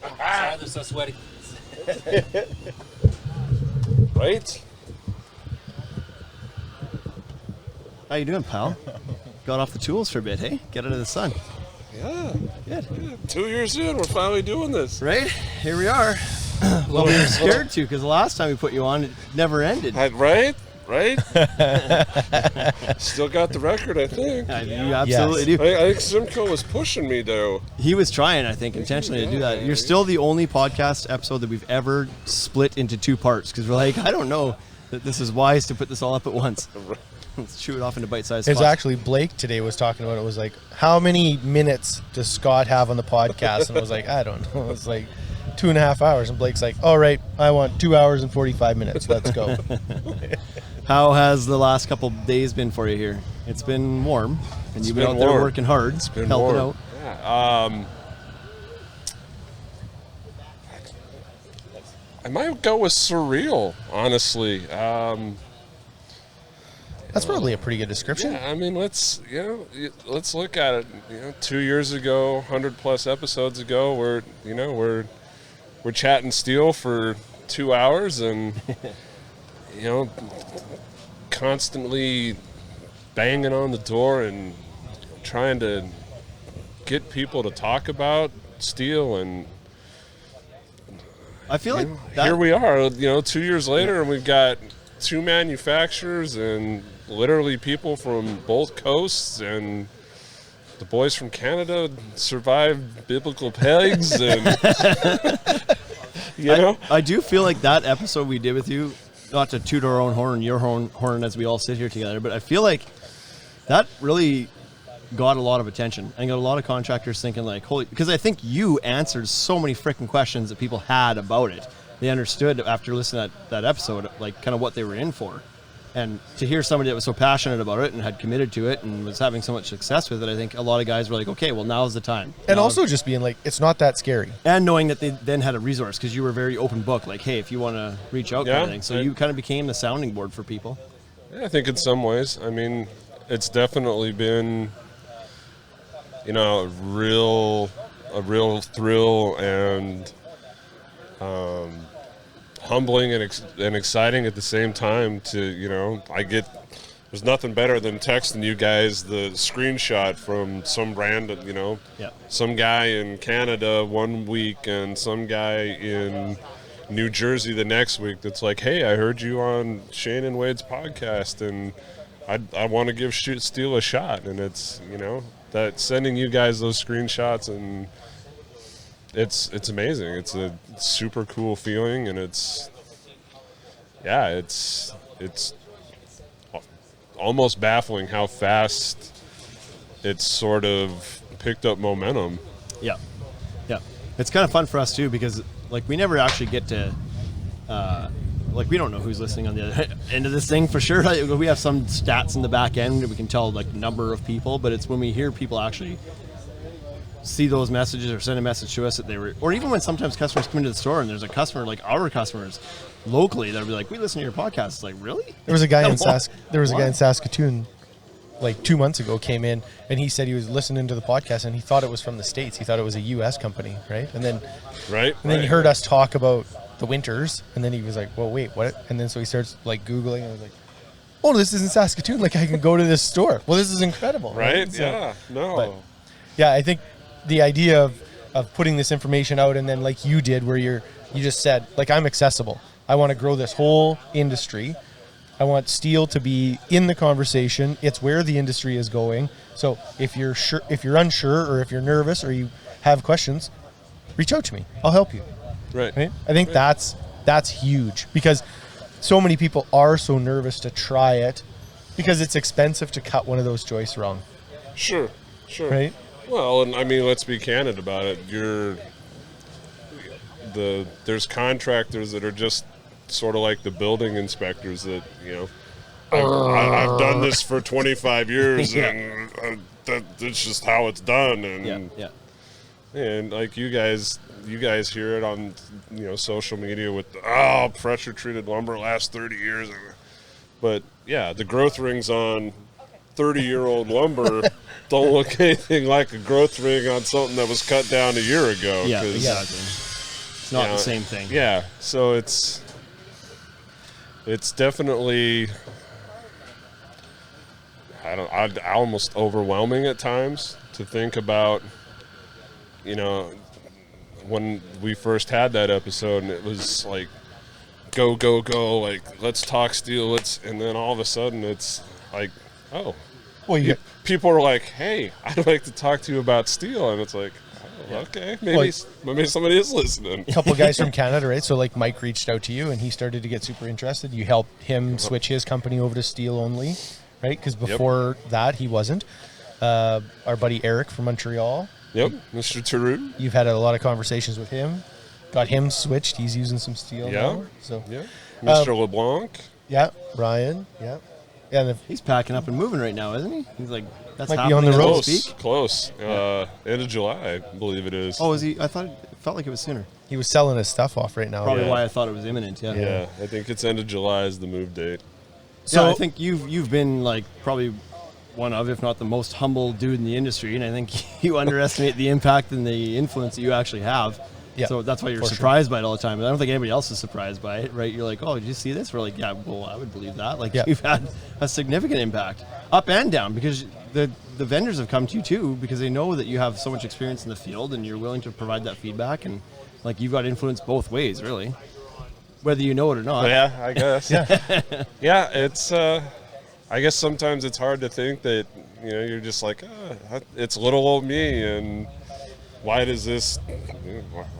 Sorry, they're so sweaty.
Right?
How you doing, pal? Got off the tools for a bit, hey? Get out of the sun.
Yeah.
Good.
2 years in, we're finally doing this.
Right? Here we are. Well, we were scared to because the last time we put you on, it never ended.
Right? Right? Still got the record, I think.
You absolutely
Yes.
do.
I think Simcoe was pushing me, though.
He was trying, I think, intentionally to do that. You're still the only podcast episode that we've ever split into two parts because we're like, I don't know that this is wise to put this all up at once. Let's chew it off into bite-sized
It's
spots.
actually Blake today was talking about it. Was like, how many minutes does Scott have on the podcast? And I was like, I don't know. It was like 2.5 hours. And Blake's like, all right, I want 2 hours and 45 minutes. Let's go.
How has the last couple days been for you here? It's been warm, and you've been
been
out there
warm.
working hard,
It's been
helping
warm.
out.
Yeah. I might go with surreal, honestly.
That's probably a pretty good description.
Yeah, I mean, let's look at it. 2 years ago, 100+ episodes ago, we're chatting steel for 2 hours, and constantly banging on the door and trying to get people to talk about steel, and
I feel like that,
here we are. 2 years later, and we've got 2 manufacturers and literally people from both coasts, and the boys from Canada survived biblical pegs, and
I do feel like that episode we did with you, not to toot our own horn, your horn as we all sit here together, but I feel like that really got a lot of attention and got a lot of contractors thinking like, holy, because I think you answered so many freaking questions that people had about it. They understood after listening to that episode, like kind of what they were in for. And to hear somebody that was so passionate about it and had committed to it and was having so much success with it, I think a lot of guys were like, okay, well, now's the time.
And
Now-
also just being like, it's not that scary.
and knowing that they then had a resource because you were very open book, like, hey, if you want to reach out, kind of
Yeah,
thing. So you kind of became the sounding board for people.
Yeah, I think in some ways. I mean, it's definitely been, a real thrill and humbling and exciting at the same time. There's nothing better than texting you guys the screenshot from some random,
Yeah.
some guy in Canada one week and some guy in New Jersey the next week that's like, hey, I heard you on Shane and Wade's podcast, and I want to give Steel a shot. And it's, that sending you guys those screenshots, and it's amazing. It's a super cool feeling, and it's almost baffling how fast it's sort of picked up momentum.
Yeah. Yeah. It's kind of fun for us too because like we never actually get to like we don't know who's listening on the other end of this thing for sure. Like, we have some stats in the back end that we can tell like number of people, but it's when we hear people actually see those messages or send a message to us that they were, or even when sometimes customers come into the store and there's a customer like our customers locally that'll be like, we listen to your podcast. It's like, really?
There was a guy in Saskatoon like 2 months ago came in and he said he was listening to the podcast and he thought it was from the States. He thought it was a US company, right? And then then he heard us talk about the winters and then he was like, well, wait, what? And then so he starts like Googling and I was like, oh, this is in Saskatoon. Like I can go to this store. Well, this is incredible.
Right?
So,
Yeah. No.
but, yeah, I think the idea of putting this information out and then like you did where you just said, like, I'm accessible. I want to grow this whole industry. I want steel to be in the conversation. It's where the industry is going. So if you're unsure or if you're nervous or you have questions, reach out to me. I'll help you.
Right.
I think that's huge because so many people are so nervous to try it because it's expensive to cut one of those joists wrong.
Sure.
Right?
Well, and I mean, let's be candid about it. There's contractors that are just sort of like the building inspectors that, I've done this for 25 years and that's just how it's done. And and like you guys hear it on, social media with, pressure treated lumber lasts 30 years. But yeah, the growth rings on 30-year-old lumber don't look anything like a growth ring on something that was cut down a year ago.
Yeah, exactly. It's not the same thing.
Yeah, so it's definitely almost overwhelming at times to think about, when we first had that episode and it was like go, like let's talk steel, and then all of a sudden it's like, oh, well, people are like, hey, I'd like to talk to you about steel, and it's like, okay, maybe somebody is listening.
A couple of guys from Canada, right? So like Mike reached out to you and he started to get super interested. You helped him switch his company over to steel only, right? Because before that he wasn't. Our buddy Eric from Montreal.
Yep, Mr. Theroux.
You've had a lot of conversations with him. Got him switched. He's using some steel now. So
Mr. LeBlanc.
Yeah, Ryan. Yeah. Yeah,
he's packing up and moving right now, isn't he? He's like, that's
might be on the road.
Close. End of July, I believe it is.
Oh, is he? I thought it felt like it was sooner.
He was selling his stuff off right now.
Probably why I thought it was imminent.
Yeah, I think it's end of July is the move date.
So I think you've been like probably one of, if not the most humble dude in the industry, and I think you underestimate the impact and the influence that you actually have. Yeah, so that's why you're surprised by it all the time. I don't think anybody else is surprised by it, right? You're like, oh, did you see this? We're like, yeah, well, I would believe that. Like, you've had a significant impact, up and down, because the vendors have come to you too, because they know that you have so much experience in the field and you're willing to provide that feedback, and like you've got influence both ways, really, whether you know it or not.
Yeah, I guess. Yeah, it's. I guess sometimes it's hard to think that you're just like, it's little old me, and why is this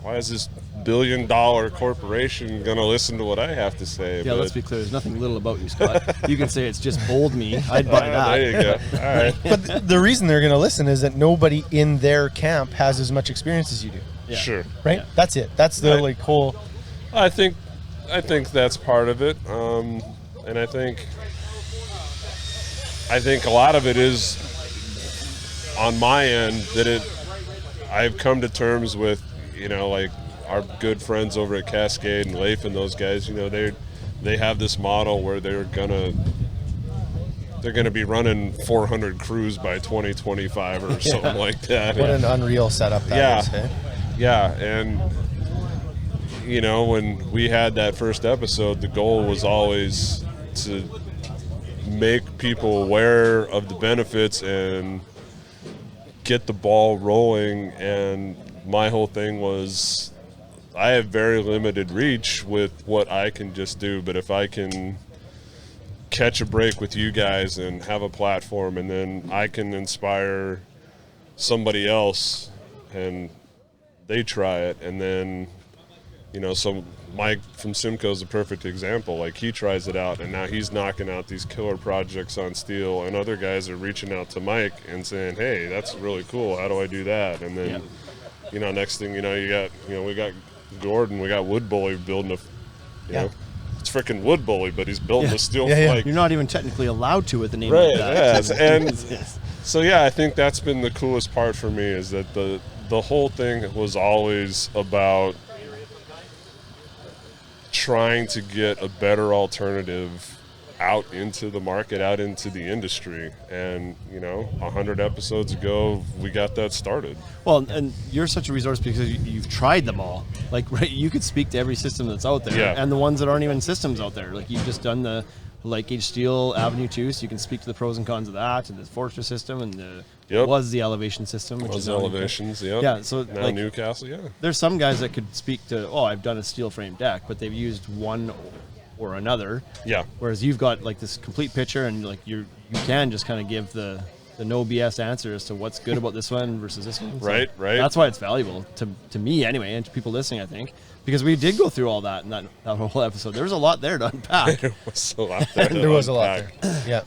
$1 billion corporation going to listen to what I have to say?
Yeah, let's be clear. There's nothing little about you, Scott. You can say it's just bold me. I'd buy that.
There you go. All right.
But the reason they're going to listen is that nobody in their camp has as much experience as you do.
Yeah. Sure.
Right? Yeah. That's it. That's the whole.
I think that's part of it, and I think a lot of it is on my end that I've come to terms with, like our good friends over at Cascade and Leif and those guys, they have this model where they're gonna be running 400 crews by 2025 or something like that.
What an unreal setup that is, hey?
Yeah, and when we had that first episode, the goal was always to make people aware of the benefits and get the ball rolling. And my whole thing was I have very limited reach with what I can just do, but if I can catch a break with you guys and have a platform, and then I can inspire somebody else and they try it, and then so Mike from Simcoe is a perfect example. Like, he tries it out, and now he's knocking out these killer projects on steel, and other guys are reaching out to Mike and saying, hey, that's really cool, how do I do that? And then next thing we got Gordon, we got Wood Bully building a freaking wood bully, but he's building a steel
Yeah.
You're not even technically allowed to with the name
Right,
like that.
yeah, and so yeah, I think that's been the coolest part for me, is that the whole thing was always about trying to get a better alternative out into the market, out into the industry. And, 100 episodes ago, we got that started.
Well, and you're such a resource because you've tried them all. Like, right, you could speak to every system that's out there,
Yeah.
and the ones that aren't even systems out there. Like, you've just done the light gauge steel Avenue 2, so you can speak to the pros and cons of that, and the Fortress system, and was the elevation system, which is
Elevations, yep.
Yeah, so
now
like,
Newcastle, yeah.
there's some guys that could speak to, I've done a steel frame deck, but they've used one or another.
Yeah.
Whereas you've got like this complete picture, and like you can just kind of give the no BS answer as to what's good about this one versus this one. So
Right.
That's why it's valuable to me anyway, and to people listening, I think, because we did go through all that in that whole episode. There was a lot there to unpack.
There was a lot there.
There was a lot there. Yeah.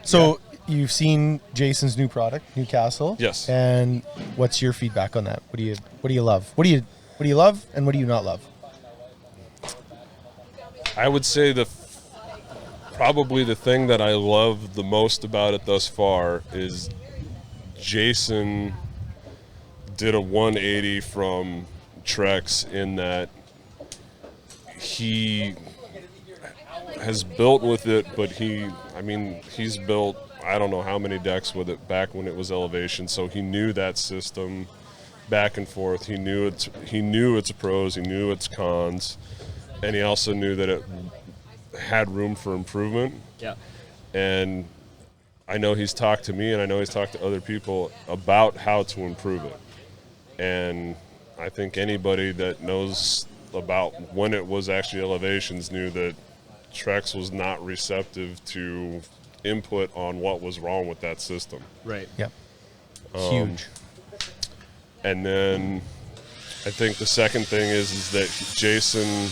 So you've seen Jason's new product, Newcastle.
Yes.
And what's your feedback on that? What do you love? What do you love, and what do you not love?
I would say probably the thing that I love the most about it thus far is Jason did a 180 from Trex, in that he has built with it, but he's built I don't know how many decks with it back when it was elevation, so he knew that system back and forth. He knew its pros, he knew its cons, and he also knew that it had room for improvement.
Yeah.
And I know he's talked to me, and I know he's talked to other people about how to improve it. And I think anybody that knows about when it was actually elevations knew that Trex was not receptive to input on what was wrong with that system.
Right.
Yep. Huge.
And then I think the second thing is that Jason,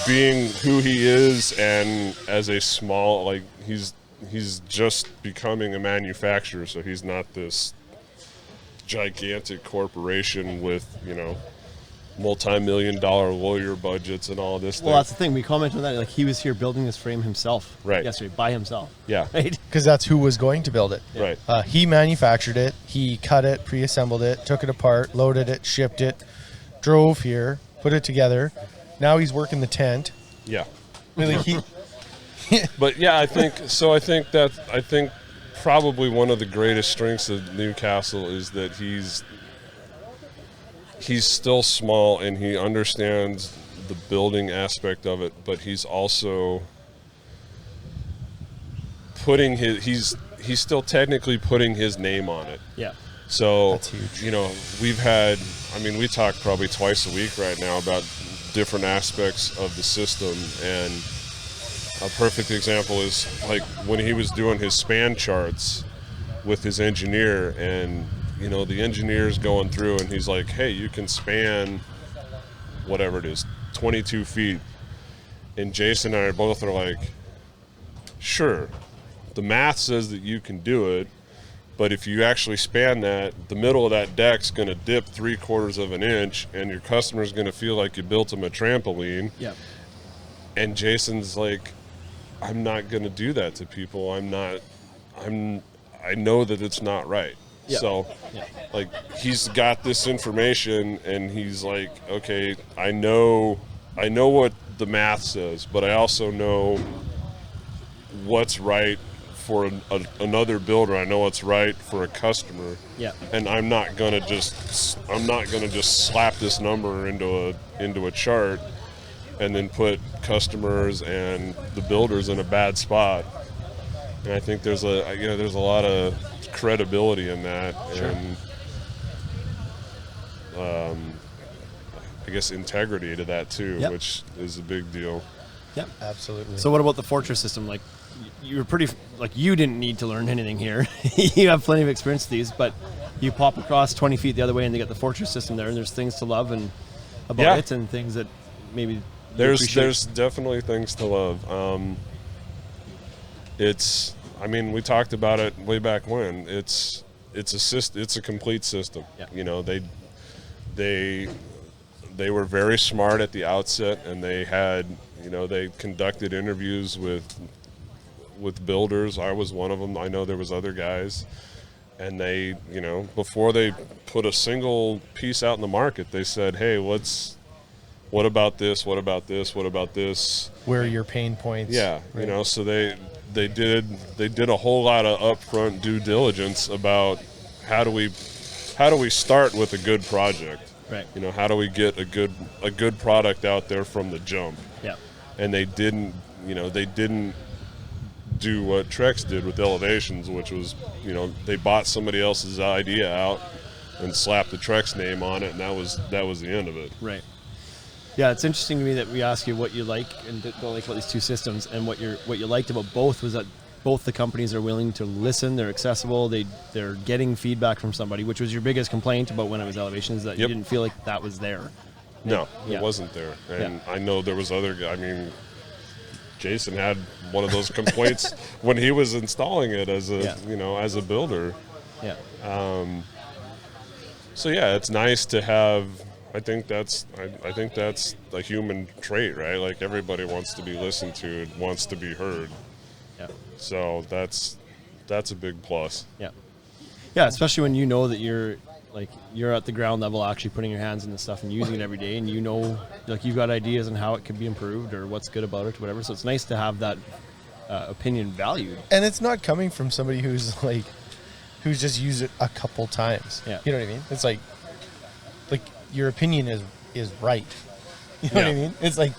being who he is, and as a small, like, he's just becoming a manufacturer, so he's not this gigantic corporation with, multi-million-dollar lawyer budgets and all this.
Well, that's the thing. We commented on that. Like, he was here building this frame himself.
Right.
Yesterday by himself.
Yeah.
Right.
Because that's who was going to build it.
Right.
He manufactured it. He cut it, pre-assembled it, took it apart, loaded it, shipped it, drove here, put it together. Now he's working the tent.
Yeah.
Really,
But yeah, I think probably one of the greatest strengths of Newcastle is that he's still small, and he understands the building aspect of it, but he's also putting he's still technically putting his name on it.
Yeah.
So,
That's huge.
we talk probably twice a week right now about different aspects of the system, and a perfect example is like when he was doing his span charts with his engineer, and the engineer's going through, and he's like, hey, you can span whatever it is, 22 feet. And Jason and I both are like, sure, the math says that you can do it, but if you actually span that, the middle of that deck's going to dip 3/4 of an inch, and your customer's going to feel like you built him a trampoline.
Yeah.
And Jason's like, I'm not going to do that to people. I know that it's not right.
Yeah.
So, like, he's got this information, and he's like, okay, I know what the math says, but I also know what's right for another builder. I know what's right for a customer.
Yeah.
And I'm not gonna just slap this number into a chart and then put customers and the builders in a bad spot. And I think there's a lot of credibility in that. Sure. And I guess integrity to that too,
Yep.
which is a big deal.
Yep.
Absolutely.
So what about the Fortress system? Like, you were you didn't need to learn anything here. You have plenty of experience with these, but you pop across 20 feet the other way, and they got the Fortress system there, and there's things to love and about it, and things that maybe
there's definitely things to love. We talked about it way back when. It's a complete system.
Yeah.
they were very smart at the outset, and they had, they conducted interviews with builders. I was one of them. I know there was other guys, and they, before they put a single piece out in the market, they said, hey, what about this? What about this? What about this?
Where are your pain points?
Yeah,
right.
So they did a whole lot of upfront due diligence about how do we start with a good project.
Right.
How do we get a good product out there from the jump?
Yeah.
And they didn't do what Trex did with elevations, which was, they bought somebody else's idea out and slapped the Trex name on it, and that was the end of it.
Right. Yeah, it's interesting to me that we ask you what you like and don't like about these two systems, and what you liked about both was that both the companies are willing to listen, they're accessible, they're getting feedback from somebody, which was your biggest complaint about when it was elevations, that you didn't feel like that was there.
No,
Yeah.
it wasn't there. And I know there was Jason had one of those complaints when he was installing it as a builder.
Yeah.
So yeah, it's nice to have. I think that's a human trait, right? Like, everybody wants to be listened to, wants to be heard.
Yeah.
So that's a big plus.
Yeah. Yeah, especially when you know that you're at the ground level, actually putting your hands in the stuff and using it every day, and you've got ideas on how it could be improved or what's good about it or whatever. So it's nice to have that opinion valued.
And it's not coming from somebody who's just used it a couple times.
Yeah.
You know what I mean? It's like your opinion is right. You know what I mean? It's like,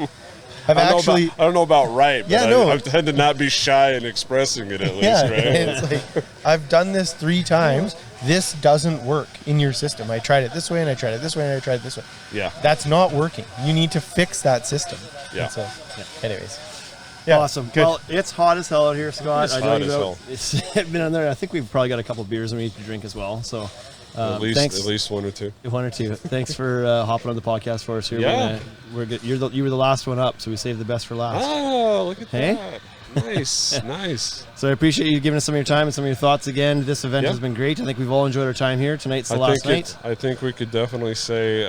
I
don't know about right, but
Yeah, no.
I tend to not be shy in expressing it, at least,
yeah,
right?
it's like, I've done this 3 times. This doesn't work in your system. I tried it this way, and I tried it this way, and I tried it this way.
Yeah.
That's not working. You need to fix that system.
Yeah.
And so, anyways. Yeah,
Awesome.
good.
Well, it's hot as hell out here, Scott.
It's hot as hell.
It's been on there. I think we've probably got a couple of beers and we need to drink as well. So
At least one or two.
One or two. Thanks for hopping on the podcast for us here.
Yeah.
We're good. You were the last one up, so we saved the best for last.
Oh, look at
Hey?
that. Nice, nice.
So I appreciate you giving us some of your time and some of your thoughts again. This event
Yeah.
has been great. I think we've all enjoyed our time here. Tonight's the last night.
I think we could definitely say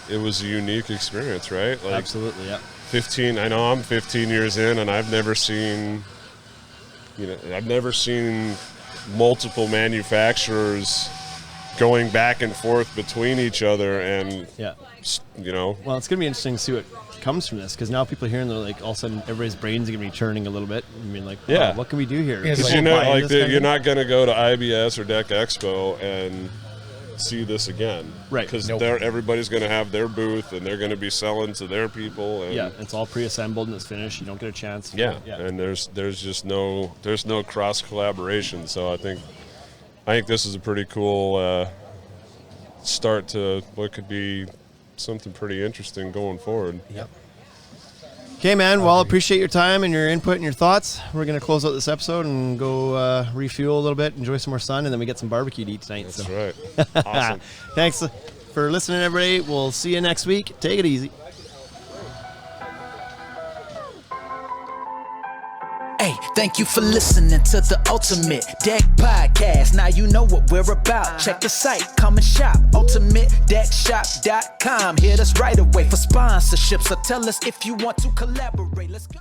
it was a unique experience, right? Like,
Absolutely, yeah.
15. I know I'm 15 years in, and I've never seen multiple manufacturers going back and forth between each other, and
Yeah.
Well,
it's gonna be interesting to see what comes from this, because now people are hearing, they're like, all of a sudden everybody's brains are gonna be turning a little bit. I mean, like,
Yeah.
what can we do here?
Yeah,
because
Can we buy into this kind of
you're
thing?
not going to go to IBS or Deck Expo and see this again,
Right.
Because
Nope.
everybody's going to have their booth, and they're going to be selling to their people. And
Yeah, it's all pre-assembled and it's finished. You don't get a chance.
yeah,
Yeah.
and there's just no cross collaboration. So I think this is a pretty cool start to what could be something pretty interesting going forward.
Yep. Okay, man. Well, appreciate your time and your input and your thoughts. We're going to close out this episode and go refuel a little bit, enjoy some more sun, and then we get some barbecue to eat tonight.
That's
so.
right. Awesome.
Thanks for listening, everybody. We'll see you next week. Take it easy.
Hey, thank you for listening to the Ultimate Deck Podcast. Now you know what we're about. Check the site, come and shop. UltimateDeckShop.com. Hit us right away for sponsorships, or tell us if you want to collaborate. Let's go.